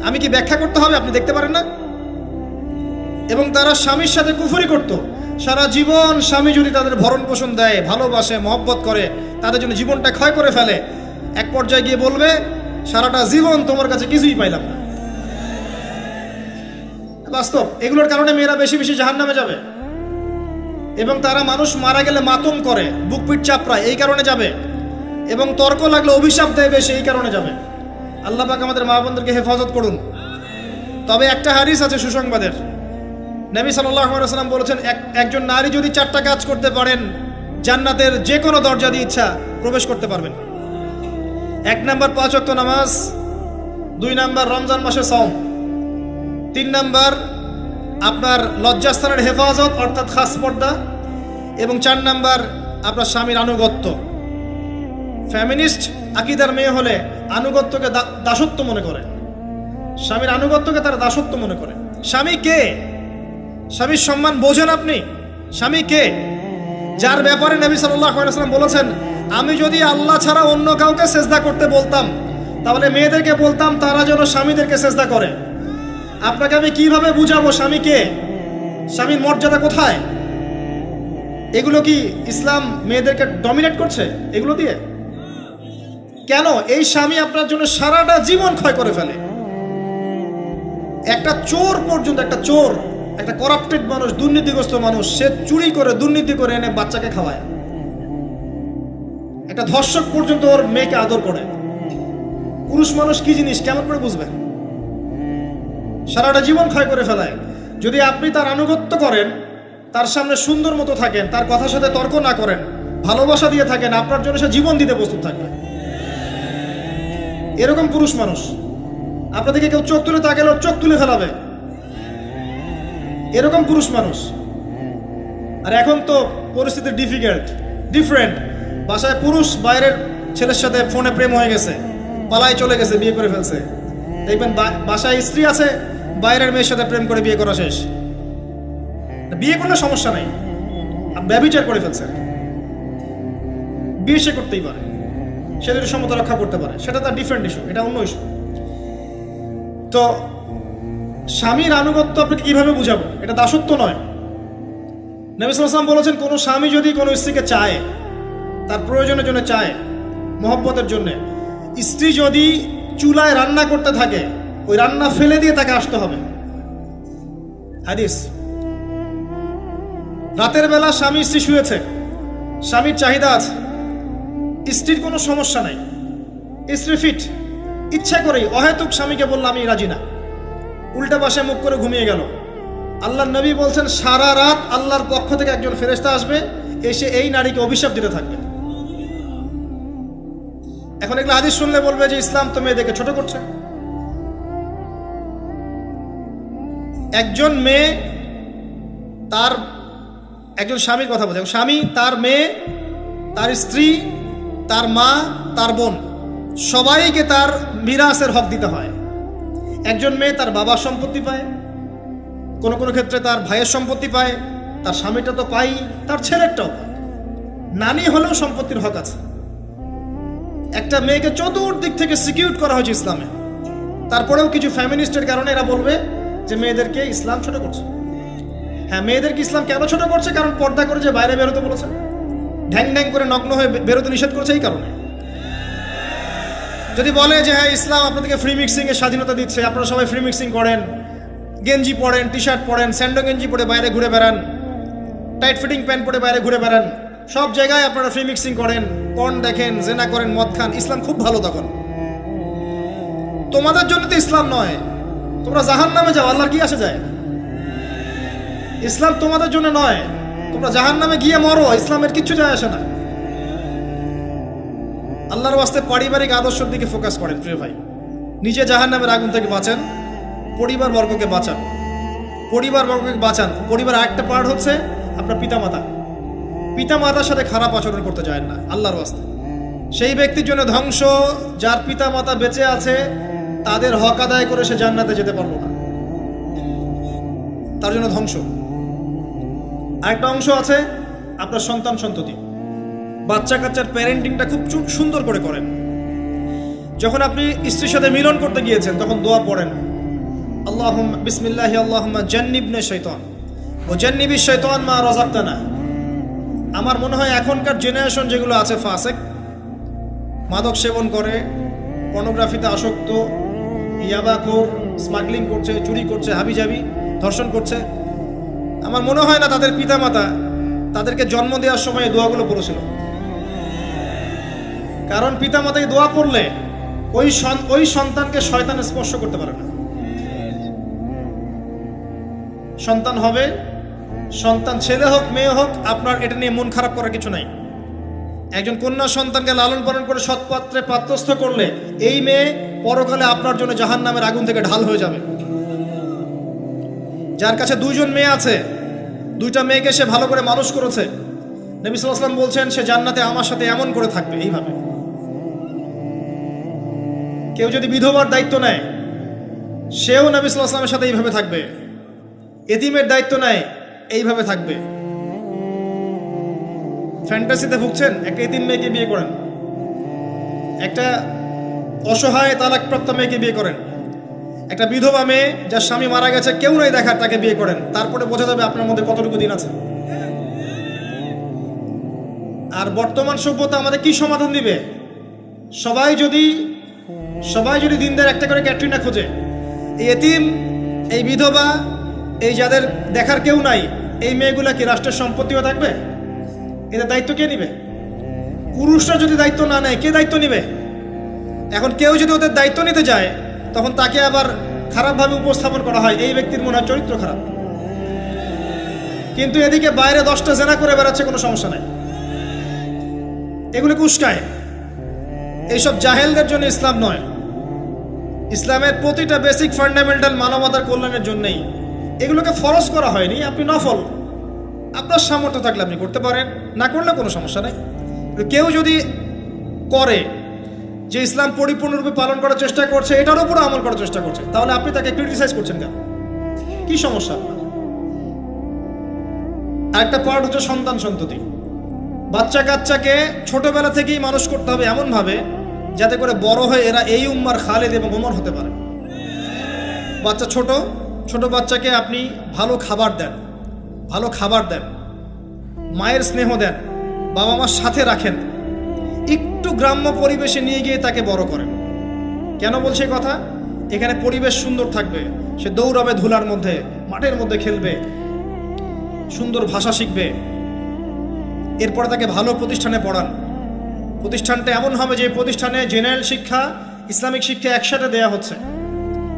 আমি কি ব্যাখ্যা করতে হবে? আপনি দেখতে পারেন না? এবং তারা স্বামীর সাথে কুফরি করত। সারা জীবন স্বামী যদি তাদের ভরণ পোষণ দেয়, ভালোবাসে, মহব্বত করে, তাদের জন্য জীবনটা ক্ষয় করে ফেলে, এক পর্যায়ে গিয়ে বলবে সারাটা জীবন তোমার কাছে কিছুই পাইলাম না। বাস্তব। এগুলোর কারণে মেয়েরা বেশি বেশি জাহান্নামে যাবে। এবং তারা মানুষ মারা গেলে মাতম করে, বুক পিঠ চাপড়ায়, এই কারণে যাবে। এবং তর্ক লাগলে অভিশাপ দেয় বেশি, এই কারণে যাবে। আল্লাহ পাক আমাদের মা বোনদেরকে হেফাজত করুন। তবে একটা হাদিস আছে সুসংবাদের। নবী সাল্লাল্লাহু আলাইহি ওয়াসাল্লাম বলেছেন, একজন নারী যদি 4টা কাজ করতে পারেন, জান্নাতের যে কোনো দরজা দিয়ে ইচ্ছা প্রবেশ করতে পারবেন। 1 নাম্বার 5 ওয়াক্ত নামাজ, 2 নাম্বার রমজান মাসে সওম, 3 নাম্বার আপনার লজ্জাস্থানের হেফাজত অর্থাৎ খাস পর্দা, এবং 4 নাম্বার আপনার স্বামীর আনুগত্য। ফ্যামিনিস্ট আকীদার মেয়ে হলে আনুগত্যকে দাসত্ব মনে করে, স্বামীর আনুগত্যকে তারা দাসত্ব মনে করে। স্বামী কে? স্বামীর সম্মান বোঝেন আপনি? স্বামী কে? যার ব্যাপারে নবী সাল্লাল্লাহু আলাইহি ওয়াসাল্লাম বলেছেন, আমি যদি আল্লাহ ছাড়া অন্য কাউকে সেজদা করতে বলতাম, তাহলে মেয়েদেরকে বলতাম তারা যেন স্বামীদেরকে সেজদা করে। আপনাকে আমি কিভাবে বুঝাবো স্বামী কে, স্বামীর মর্যাদা কোথায়? এগুলো কি ইসলাম মেয়েদেরকে ডমিনেট করছে এগুলো দিয়ে? কেন? এই স্বামী আপনার জন্য সারাটা জীবন ক্ষয় করে ফেলে। একটা চোর পর্যন্ত, একটা চোর, একটা করাপ্টেড মানুষ, দুর্নীতিগ্রস্ত মানুষ, সে চুরি করে, দুর্নীতি করে এনে বাচ্চাকে খাওয়ায়। একটা ধর্ষক পর্যন্ত ওর মেয়েকে আদর করে। পুরুষ মানুষ কি জিনিস কেমন করে বুঝবেন? সারাটা জীবন ক্ষয় করে ফেলায়। যদি আপনি তার আনুগত্য করেন, তার সামনে সুন্দর মতো থাকেন, তার কথার সাথে তর্ক না করেন, ভালোবাসা দিয়ে থাকেন, আপনার জন্য সে জীবন দিতে প্রস্তুত থাকবে। এরকম পুরুষ মানুষ। আপনাদেরকে কেউ চোখ তুলে তাকালে ওর চোখ তুলে ফেলাবে, এরকম পুরুষ মানুষ। আর এখন তো পরিস্থিতি ডিফারেন্ট। বাসায় পুরুষ বাইরের ছেলের সাথে ফোনে প্রেম হয়ে গেছে, পালায় চলে গেছে, বিয়ে করে ফেলছে। দেখবেন বাসায় স্ত্রী আছে, বাইরের মেয়ের সাথে প্রেম করে বিয়ে করা শেষ। বিয়ে করলে সমস্যা নেই, ব্যভিচার করে ফেলছে। বিয়ে সে করতেই পারে, সে যদি সমতা রক্ষা করতে পারে, সেটা তার ডিফারেন্ট ইস্যু, এটা অন্য ইস্যু। তো স্বামীর আনুগত্য আপনাকে কিভাবে বুঝাবো? এটা দাসত্ব নয়। নবী সাল্লাল্লাহু আলাইহি ওয়াসাল্লাম বলেছেন, কোনো স্বামী যদি কোনো স্ত্রীকে চায়, তার প্রয়োজনের জন্য চায়, মহব্বতের জন্য, স্ত্রী যদি চুলায় রান্না করতে থাকে, ওই রান্না ফেলে দিয়ে তাকে আসতে হবে। হাদিস। রাতের বেলা স্বামী স্ত্রী শুয়েছে, স্বামীর চাহিদা আছে, স্ত্রীর কোনো সমস্যা নাই, স্ত্রী ফিট, ইচ্ছা করেই অহেতুক স্বামীকে বলল আমি রাজি না, উল্টা পাশে মুখ করে ঘুমিয়ে গেল। আল্লাহর নবী বলছেন, সারা রাত আল্লাহর পক্ষ থেকে একজন ফেরেশতা আসবে, এসে এই নারীকে অভিশাপ দিতে থাকবে। এখন এগুলো হাদিস শুনলে বলবে যে ইসলাম তো মেয়েদেরকে ছোট করছে। একজন মেয়ে তার একজন স্বামীর কথা বলছে, স্বামী তার মেয়ে, তার স্ত্রী, তার মা, তার বোন, সবাইকে তার মিরাসের হক দিতে হয়। একজন মেয়ে তার বাবার সম্পত্তি পায়, কোনো কোনো ক্ষেত্রে তার ভাইয়ের সম্পত্তি পায়, তার স্বামীটা তো পাই, তার ছেলেরটাও পায়, নানি হলেও সম্পত্তির হক আছে। একটা মেয়েকে চতুর্দিক থেকে সিকিউর করা হয়েছে ইসলামে। তারপরেও কিছু ফ্যামিনিস্টের কারণে এরা বলবে যে মেয়েদেরকে ইসলাম ছোট করছে। হ্যাঁ, মেয়েদেরকে ইসলাম কেন ছোট করছে? কারণ পর্দা করে যে বাইরে বেরোতে বলেছে, ঢ্যাং ঢ্যাং করে নগ্ন হয়ে বেরোতে নিষেধ করেছে, এই কারণে। যদি বলে যে হ্যাঁ ইসলাম আপনাদেরকে ফ্রি মিক্সিং এর স্বাধীনতা দিচ্ছে, আপনারা সবাই ফ্রি মিক্সিং করেন, গেঞ্জি পরেন, টি শার্ট পরেন, স্যান্ডো গেঞ্জি পরে বাইরে ঘুরে বেড়ান, টাইট ফিটিং প্যান্ট পরে বাইরে ঘুরে বেড়ান, সব জায়গায় আপনারা ফ্রি মিক্সিং করেন, পর্ন দেখেন, জেনা করেন, মদ খান, ইসলাম খুব ভালো। তখন তোমাদের জন্য তো ইসলাম নয়, তোমরা জাহান্নামে যাও, আল্লাহর কি আসে যায়? ইসলাম তোমাদের জন্য নয়, তোমরা জাহান্নামে গিয়ে মরো, ইসলামের কিচ্ছু যায় আসে না। আল্লাহর ওয়াস্তে পারিবারিক আদর্শের দিকে ফোকাস করেন প্রিয় ভাই। নিজে জাহান্নামের আগুন থেকে বাঁচান, পরিবার বর্গকে বাঁচান, পরিবার বর্গকে বাঁচান। পরিবার আরেকটা পার্ট হচ্ছে আপনার পিতামাতা। পিতা মাতার সাথে খারাপ আচরণ করতে যায় না, আল্লাহর ওয়াস্তে। সেই ব্যক্তির জন্য ধ্বংস যার পিতা মাতা বেঁচে আছে, তাদের হক আদায় করে সে জান্নাতে যেতে পারলো না, তার জন্য ধ্বংস। আরেকটা অংশ আছে আপনার সন্তান সন্ততি। বাচ্চা কাচ্চার প্যারেন্টিংটা খুব সুন্দর করে করেন। যখন আপনি স্ত্রীর সাথে মিলন করতে গিয়েছেন তখন দোয়া পড়েন, আল্লাহুম্মা বিসমিল্লাহি আল্লাহুম্মা জান্নিবনা শাইতান ও জান্নিবি শাইতান মা রাযাকতানা। আমার মনে হয় এখনকার জেনারেশন যেগুলো আছে ফাসেক, মাদক সেবন করে, পর্নোগ্রাফিতে আসক্ত, ইয়াবাখোর, স্মাগলিং করছে, চুরি করছে, হাবিজাবি, ধর্ষণ করছে, আমার মনে হয় না তাদের পিতামাতা তাদেরকে জন্ম দেওয়ার সময় এই দোয়াগুলো পড়েছিল। কারণ পিতামাতাকে দোয়া পড়লে ওই সন্তানকে শয়তান স্পর্শ করতে পারে না। সন্তান হবে, সন্তান ছেলে হোক মেয়ে হোক, আপনার এটা নিয়ে মন খারাপ করার কিছু নাই। একজন কন্যা সন্তানকে লালন পালন করে সৎপাত্রে পাত্রস্থ করলে এই মেয়ে পরকালে আপনার জন্য জাহান্নামের আগুন থেকে ঢাল হয়ে যাবে। যার কাছে 2জন মেয়ে আছে, 2টা মেয়েকে সে ভালো করে মানুষ করেছে, নবী সাল্লাল্লাহু আলাইহি ওয়াসাল্লাম বলছেন সে জান্নাতে আমার সাথে এমন করে থাকবে, এইভাবে। কেউ যদি বিধবার দায়িত্ব নেয়, সেও নবী সাল্লাল্লাহু আলাইহি ওয়াসাল্লামের সাথে এইভাবে থাকবে। এতিমের দায়িত্ব নেয়, এইভাবে থাকবে। ফ্যান্টাসিতে ভুগছেন, একটা এতিম মেয়েকে বিয়ে করেন, একটা অসহায় তালাকপ্রাপ্ত মেয়েকে বিয়ে করেন, একটা বিধবা মেয়ে যার স্বামী মারা গেছে, কেউ নাই দেখার, তাকে বিয়ে করেন, তারপরে বোঝা যাবে আপনার মধ্যে কতটুকু দিন আছে। আর বর্তমান সভ্যতা আমাদের কি সমাধান দিবে? সবাই যদি দিনদার একটা করে ক্যাটরিনা খোঁজে, এই এতিম, এই বিধবা, এই যাদের দেখার কেউ নাই, এই মেয়েগুলা কি রাষ্ট্রের সম্পত্তিও থাকবে? এদের দায়িত্ব কে নিবে? পুরুষরা যদি দায়িত্ব না নেয়, কে দায়িত্ব নিবে? এখন কেউ যদি ওদের দায়িত্ব নিতে যায়, তখন তাকে আবার খারাপভাবে উপস্থাপন করা হয়, এই ব্যক্তির মনে হয় চরিত্র খারাপ। কিন্তু এদিকে বাইরে 10টা জেনা করে বেড়াচ্ছে, কোনো সমস্যা নাই, এগুলো উস্কায়। এইসব জাহেলদের জন্য ইসলাম নয়। ইসলামের প্রতিটা বেসিক ফান্ডামেন্টাল মানবতার কল্যাণের জন্যই। এগুলোকে ফরজ করা হয়নি, আপনি নফল, আপনার সামর্থ্য থাকলে আপনি করতে পারেন, না করলে কোনো সমস্যা নেই। কেউ যদি করে যে ইসলাম পরিপূর্ণরূপে পালন করার চেষ্টা করছে, এটার উপরে আমল করার চেষ্টা করছে, তাহলে আপনি তাকে ক্রিটিসাইজ করছেন কেন? কি সমস্যা আপনার? আরেকটা পার্ট হচ্ছে সন্তান সন্ততি। বাচ্চা কাচ্চাকে ছোটবেলা থেকেই মানুষ করতে হবে এমনভাবে যাতে করে বড় হয়ে এরা এই উম্মার খালেদ এবং ওমর হতে পারে। বাচ্চা ছোট বাচ্চাকে আপনি ভালো খাবার দেন, মায়ের স্নেহ দেন, বাবা মার সাথে রাখেন, একটু গ্রাম্য পরিবেশে নিয়ে গিয়ে তাকে বড় করেন। কেন বলছে কথা? এখানে পরিবেশ সুন্দর থাকবে, সে দৌড়াবে ধুলার মধ্যে, মাঠের মধ্যে খেলবে, সুন্দর ভাষা শিখবে। এরপরে তাকে ভালো প্রতিষ্ঠানে পড়ান। প্রতিষ্ঠানটা এমন হবে যে প্রতিষ্ঠানে জেনারেল শিক্ষা, ইসলামিক শিক্ষা একসাথে দেয়া হচ্ছে,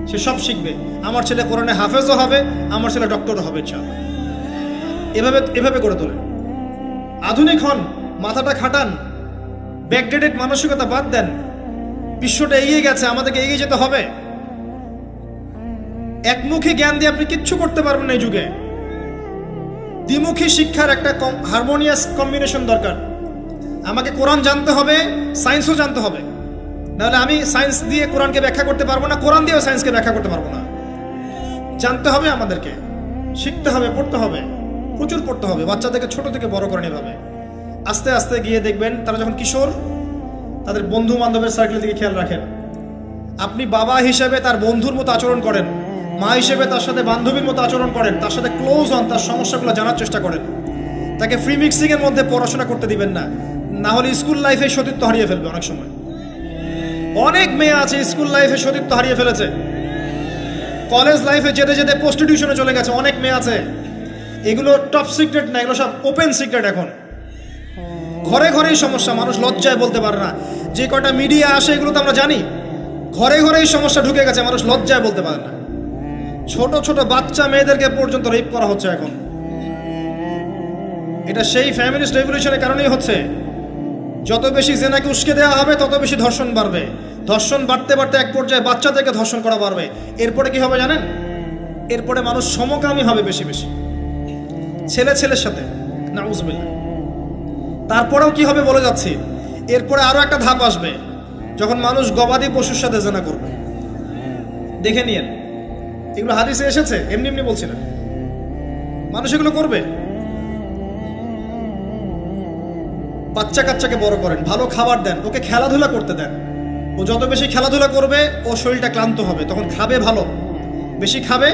সে সব শিখবে। আমার ছেলে কোরআনে হাফেজও হবে, আমার ছেলে ডক্টরও হবে, ইনশাআল্লাহ। এভাবে করে তোলে। আধুনিক হন, মাথাটা খাটান, ব্যাকডেটেড মানসিকতা বাদ দেন। বিশ্বটা এগিয়ে গেছে, আমাদেরকে এগিয়ে যেতে হবে। একমুখী জ্ঞান দিয়ে আপনি কিচ্ছু করতে পারবেন না এই যুগে। দ্বিমুখী শিক্ষার একটা হারমোনিয়াস কম্বিনেশন দরকার। আমাকে কোরআন জানতে হবে, সায়েন্সও জানতে হবে, নাহলে আমি সায়েন্স দিয়ে কোরআনকে ব্যাখ্যা করতে পারবো না, কোরআন দিয়েও সায়েন্সকে ব্যাখ্যা করতে পারবো না। জানতে হবে, আমাদেরকে শিখতে হবে, পড়তে হবে, প্রচুর পড়তে হবে। বাচ্চাদেরকে ছোট থেকে বড় করেন এভাবে। আস্তে আস্তে গিয়ে দেখবেন তারা যখন কিশোর, তাদের বন্ধু বান্ধবের সার্কেল দিকে খেয়াল রাখেন। আপনি বাবা হিসেবে তার বন্ধুর মতো আচরণ করেন, মা হিসেবে তার সাথে বান্ধবীর মতো আচরণ করেন, তার সাথে ক্লোজ হন, তার সমস্যাগুলো জানার চেষ্টা করেন। তাকে ফ্রি মিক্সিংয়ের মধ্যে পড়াশোনা করতে দিবেন না, না হলে স্কুল লাইফে সতীত্ব হারিয়ে ফেলবে। অনেক সময় অনেক মেয়ে আছে স্কুল লাইফে সতীত্ব হারিয়ে ফেলেছে, কলেজ লাইফে যেতে যেতে প্রস্টিটিউশনে চলে গেছে, অনেক মেয়ে আছে। এগুলো টপ সিক্রেট না, এগুলো সব ওপেন সিক্রেট। এখন ঘরে ঘরেই সমস্যা, মানুষ লজ্জায় বলতে পারে না। যে কটা মিডিয়া আসে এগুলো তো আমরা জানি, ঘরে ঘরেই সমস্যা ঢুকে গেছে, মানুষ লজ্জায় বলতে পারে না। ছোট ছোট বাচ্চা মেয়েদেরকে পর্যন্ত রেপ করা হচ্ছে এখন। এটা সেই ফ্যামিলিস্ট রেভলিউশনের কারণেই হচ্ছে। যত বেশি জেনাকে উস্কে দেওয়া হবে, তত বেশি ধর্ষণ বাড়বে। ধর্ষণ বাড়তে বাড়তে এক পর্যায়ে বাচ্চাদেরকে ধর্ষণ করা বাড়বে। এরপরে কি হবে জানেন? এরপরে মানুষ সমকামী হবে বেশি বেশি, ছেলে ছেলের সাথে। নাউজুবিল্লাহ। তারপরেও কি হবে বলে যাচ্ছি, এরপরে আরো একটা ধাপ আসবে, যখন মানুষ গবাদি পশুর সাথে জেনা করবে। দেখে নিয়েন, এগুলো হাদিসে এসেছে, এমনি এমনি বলছি না, মানুষ এগুলো করবে। বাচ্চা কাচ্চাকে বড় করেন, ভালো খাবার দেন, ওকে খেলাধুলা করতে দেন। ও যত বেশি খেলাধুলা করবে ও শরীরটা ক্লান্ত হবে, তখন খাবে ভালো, বেশি খাবে,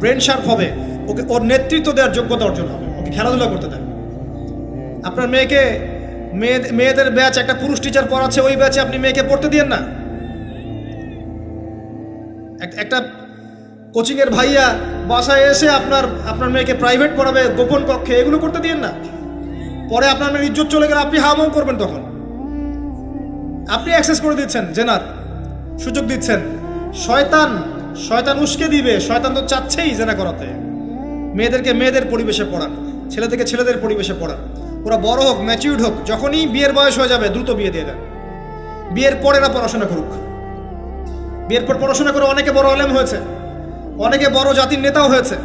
ব্রেন শার্প হবে, ওকে ওর নেতৃত্ব দেওয়ার যোগ্যতা অর্জন হবে। ওকে খেলাধুলা করতে দেন। আপনার মেয়েকে মেয়েদের ব্যাচ একটা পুরুষ টিচার পড়াচ্ছে, ওই ব্যাচে আপনি মেয়েকে পড়তে দিয়েন না। একটা কোচিংয়ের ভাইয়া বাসায় এসে আপনার মেয়েকে প্রাইভেট পড়াবে গোপন কক্ষে, এগুলো করতে দিয়েন না। পরে আপনার মেয়ের ইজ্জত চলে গেলে আপনি হামাও করবেন, তখন আপনি অ্যাক্সেস করে দিচ্ছেন, জেনার সুযোগ দিচ্ছেন। শয়তান উস্কে দিবে, শয়তান তো চাচ্ছেই জেনা করাতে। মেয়েদেরকে মেয়েদের পরিবেশে পড়ান, ছেলেদেরকে ছেলেদের পরিবেশে পড়ান। ওরা বড় হোক, ম্যাচিউরড হোক, যখনই বিয়ের বয়স হয়ে যাবে দ্রুত বিয়ে দিয়ে দেন। বিয়ের পরে না পড়াশোনা করুক। বিয়ের পর পড়াশোনা করে অনেকে বড় আলেম হয়েছে, অনেকে বড় জাতির নেতাও হয়েছে।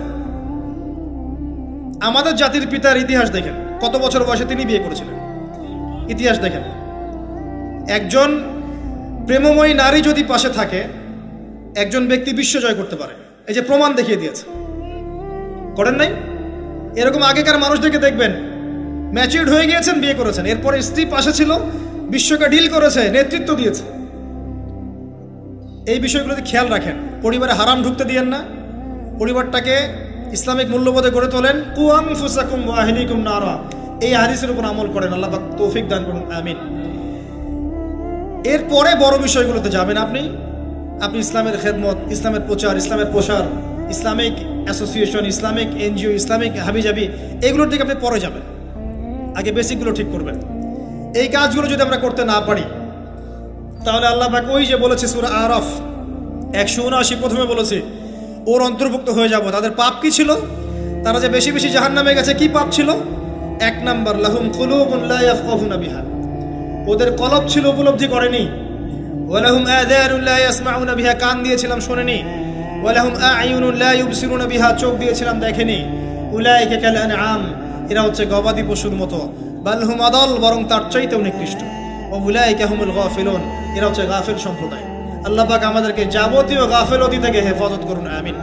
আমাদের জাতির পিতার ইতিহাস দেখেন, কত বছর বয়সে তিনি বিয়ে করেছিলেন, ইতিহাস দেখেন। একজন প্রেমময়ী নারী যদি পাশে থাকে, একজন ব্যক্তি বিশ্ব জয় করতে পারে। এই যে প্রমাণ দেখিয়ে দিয়েছে, করেন নাই? এরকম আগেকার মানুষদেরকে দেখবেন, ম্যাচিউরড হয়ে গিয়েছেন, বিয়ে করেছেন, এরপরে স্ত্রী পাশে ছিল, বিশ্বকে ডিল করেছে, নেতৃত্ব দিয়েছে। এই বিষয়গুলোতে খেয়াল রাখেন। পরিবারে হারাম ঢুকতে দিয়েন না। পরিবারটাকে ইসলামিক মূল্যবোধে গড়ে তোলেন। কু আনফুসাকুম ওয়া আহলিকুম নারা, এই হাদিসের উপর আমল করেন। আল্লাহ পাক তৌফিক দান করুন, আমিন। এরপরে বড় বিষয়গুলোতে যাবেন আপনি ইসলামের খেদমত, ইসলামের প্রচার, ইসলামের প্রসার, Islamic association, Islamic NGO, Islamic হাবিজাবি, এগুলোর দিকে আপনি পরে যাবেন। আগে বেসিকগুলো ঠিক করবেন। এই কাজগুলো যদি আমরা করতে না পারি, তাহলে আল্লাহ পাক ওই যে বলেছে সূরা আরাফ 179 প্রথমে বলেছে, ওর অন্তর্ভুক্ত হয়ে যাব। তাদের পাপ কি ছিল? তারা যে বেশি বেশি জাহান্নামে গেছে, কি পাপ ছিল? 1 নাম্বার, লাহুম কুলুবুন লা ইয়াফকাহুনা বিহা, ওদের কলব ছিল, উপলব্ধি করেনি। ওয়ালাহুম আযানুন লা ইয়াসমাউনা বিহা, কান দিয়েছিলাম শোনেনি। ওয়ালাহুম আ'য়ুনুন লা ইউবসিরুনা বিহা, চোখ দিয়েছিলাম দেখেনি। উলাইকা কাল আনআম, এরা হচ্ছে গবাদি পশুর মতো। বাল হুম আদাল, বরং তার চাইতেও নিকৃষ্ট। ওয়া উলাইকা হুমুল গাফিলুন, এরা হচ্ছে গাফিল সম্প্রদায়। আল্লাহ পাক আমাদেরকে যাবতীয় গাফিলতি থেকে হেফাজত করুন, আমিন।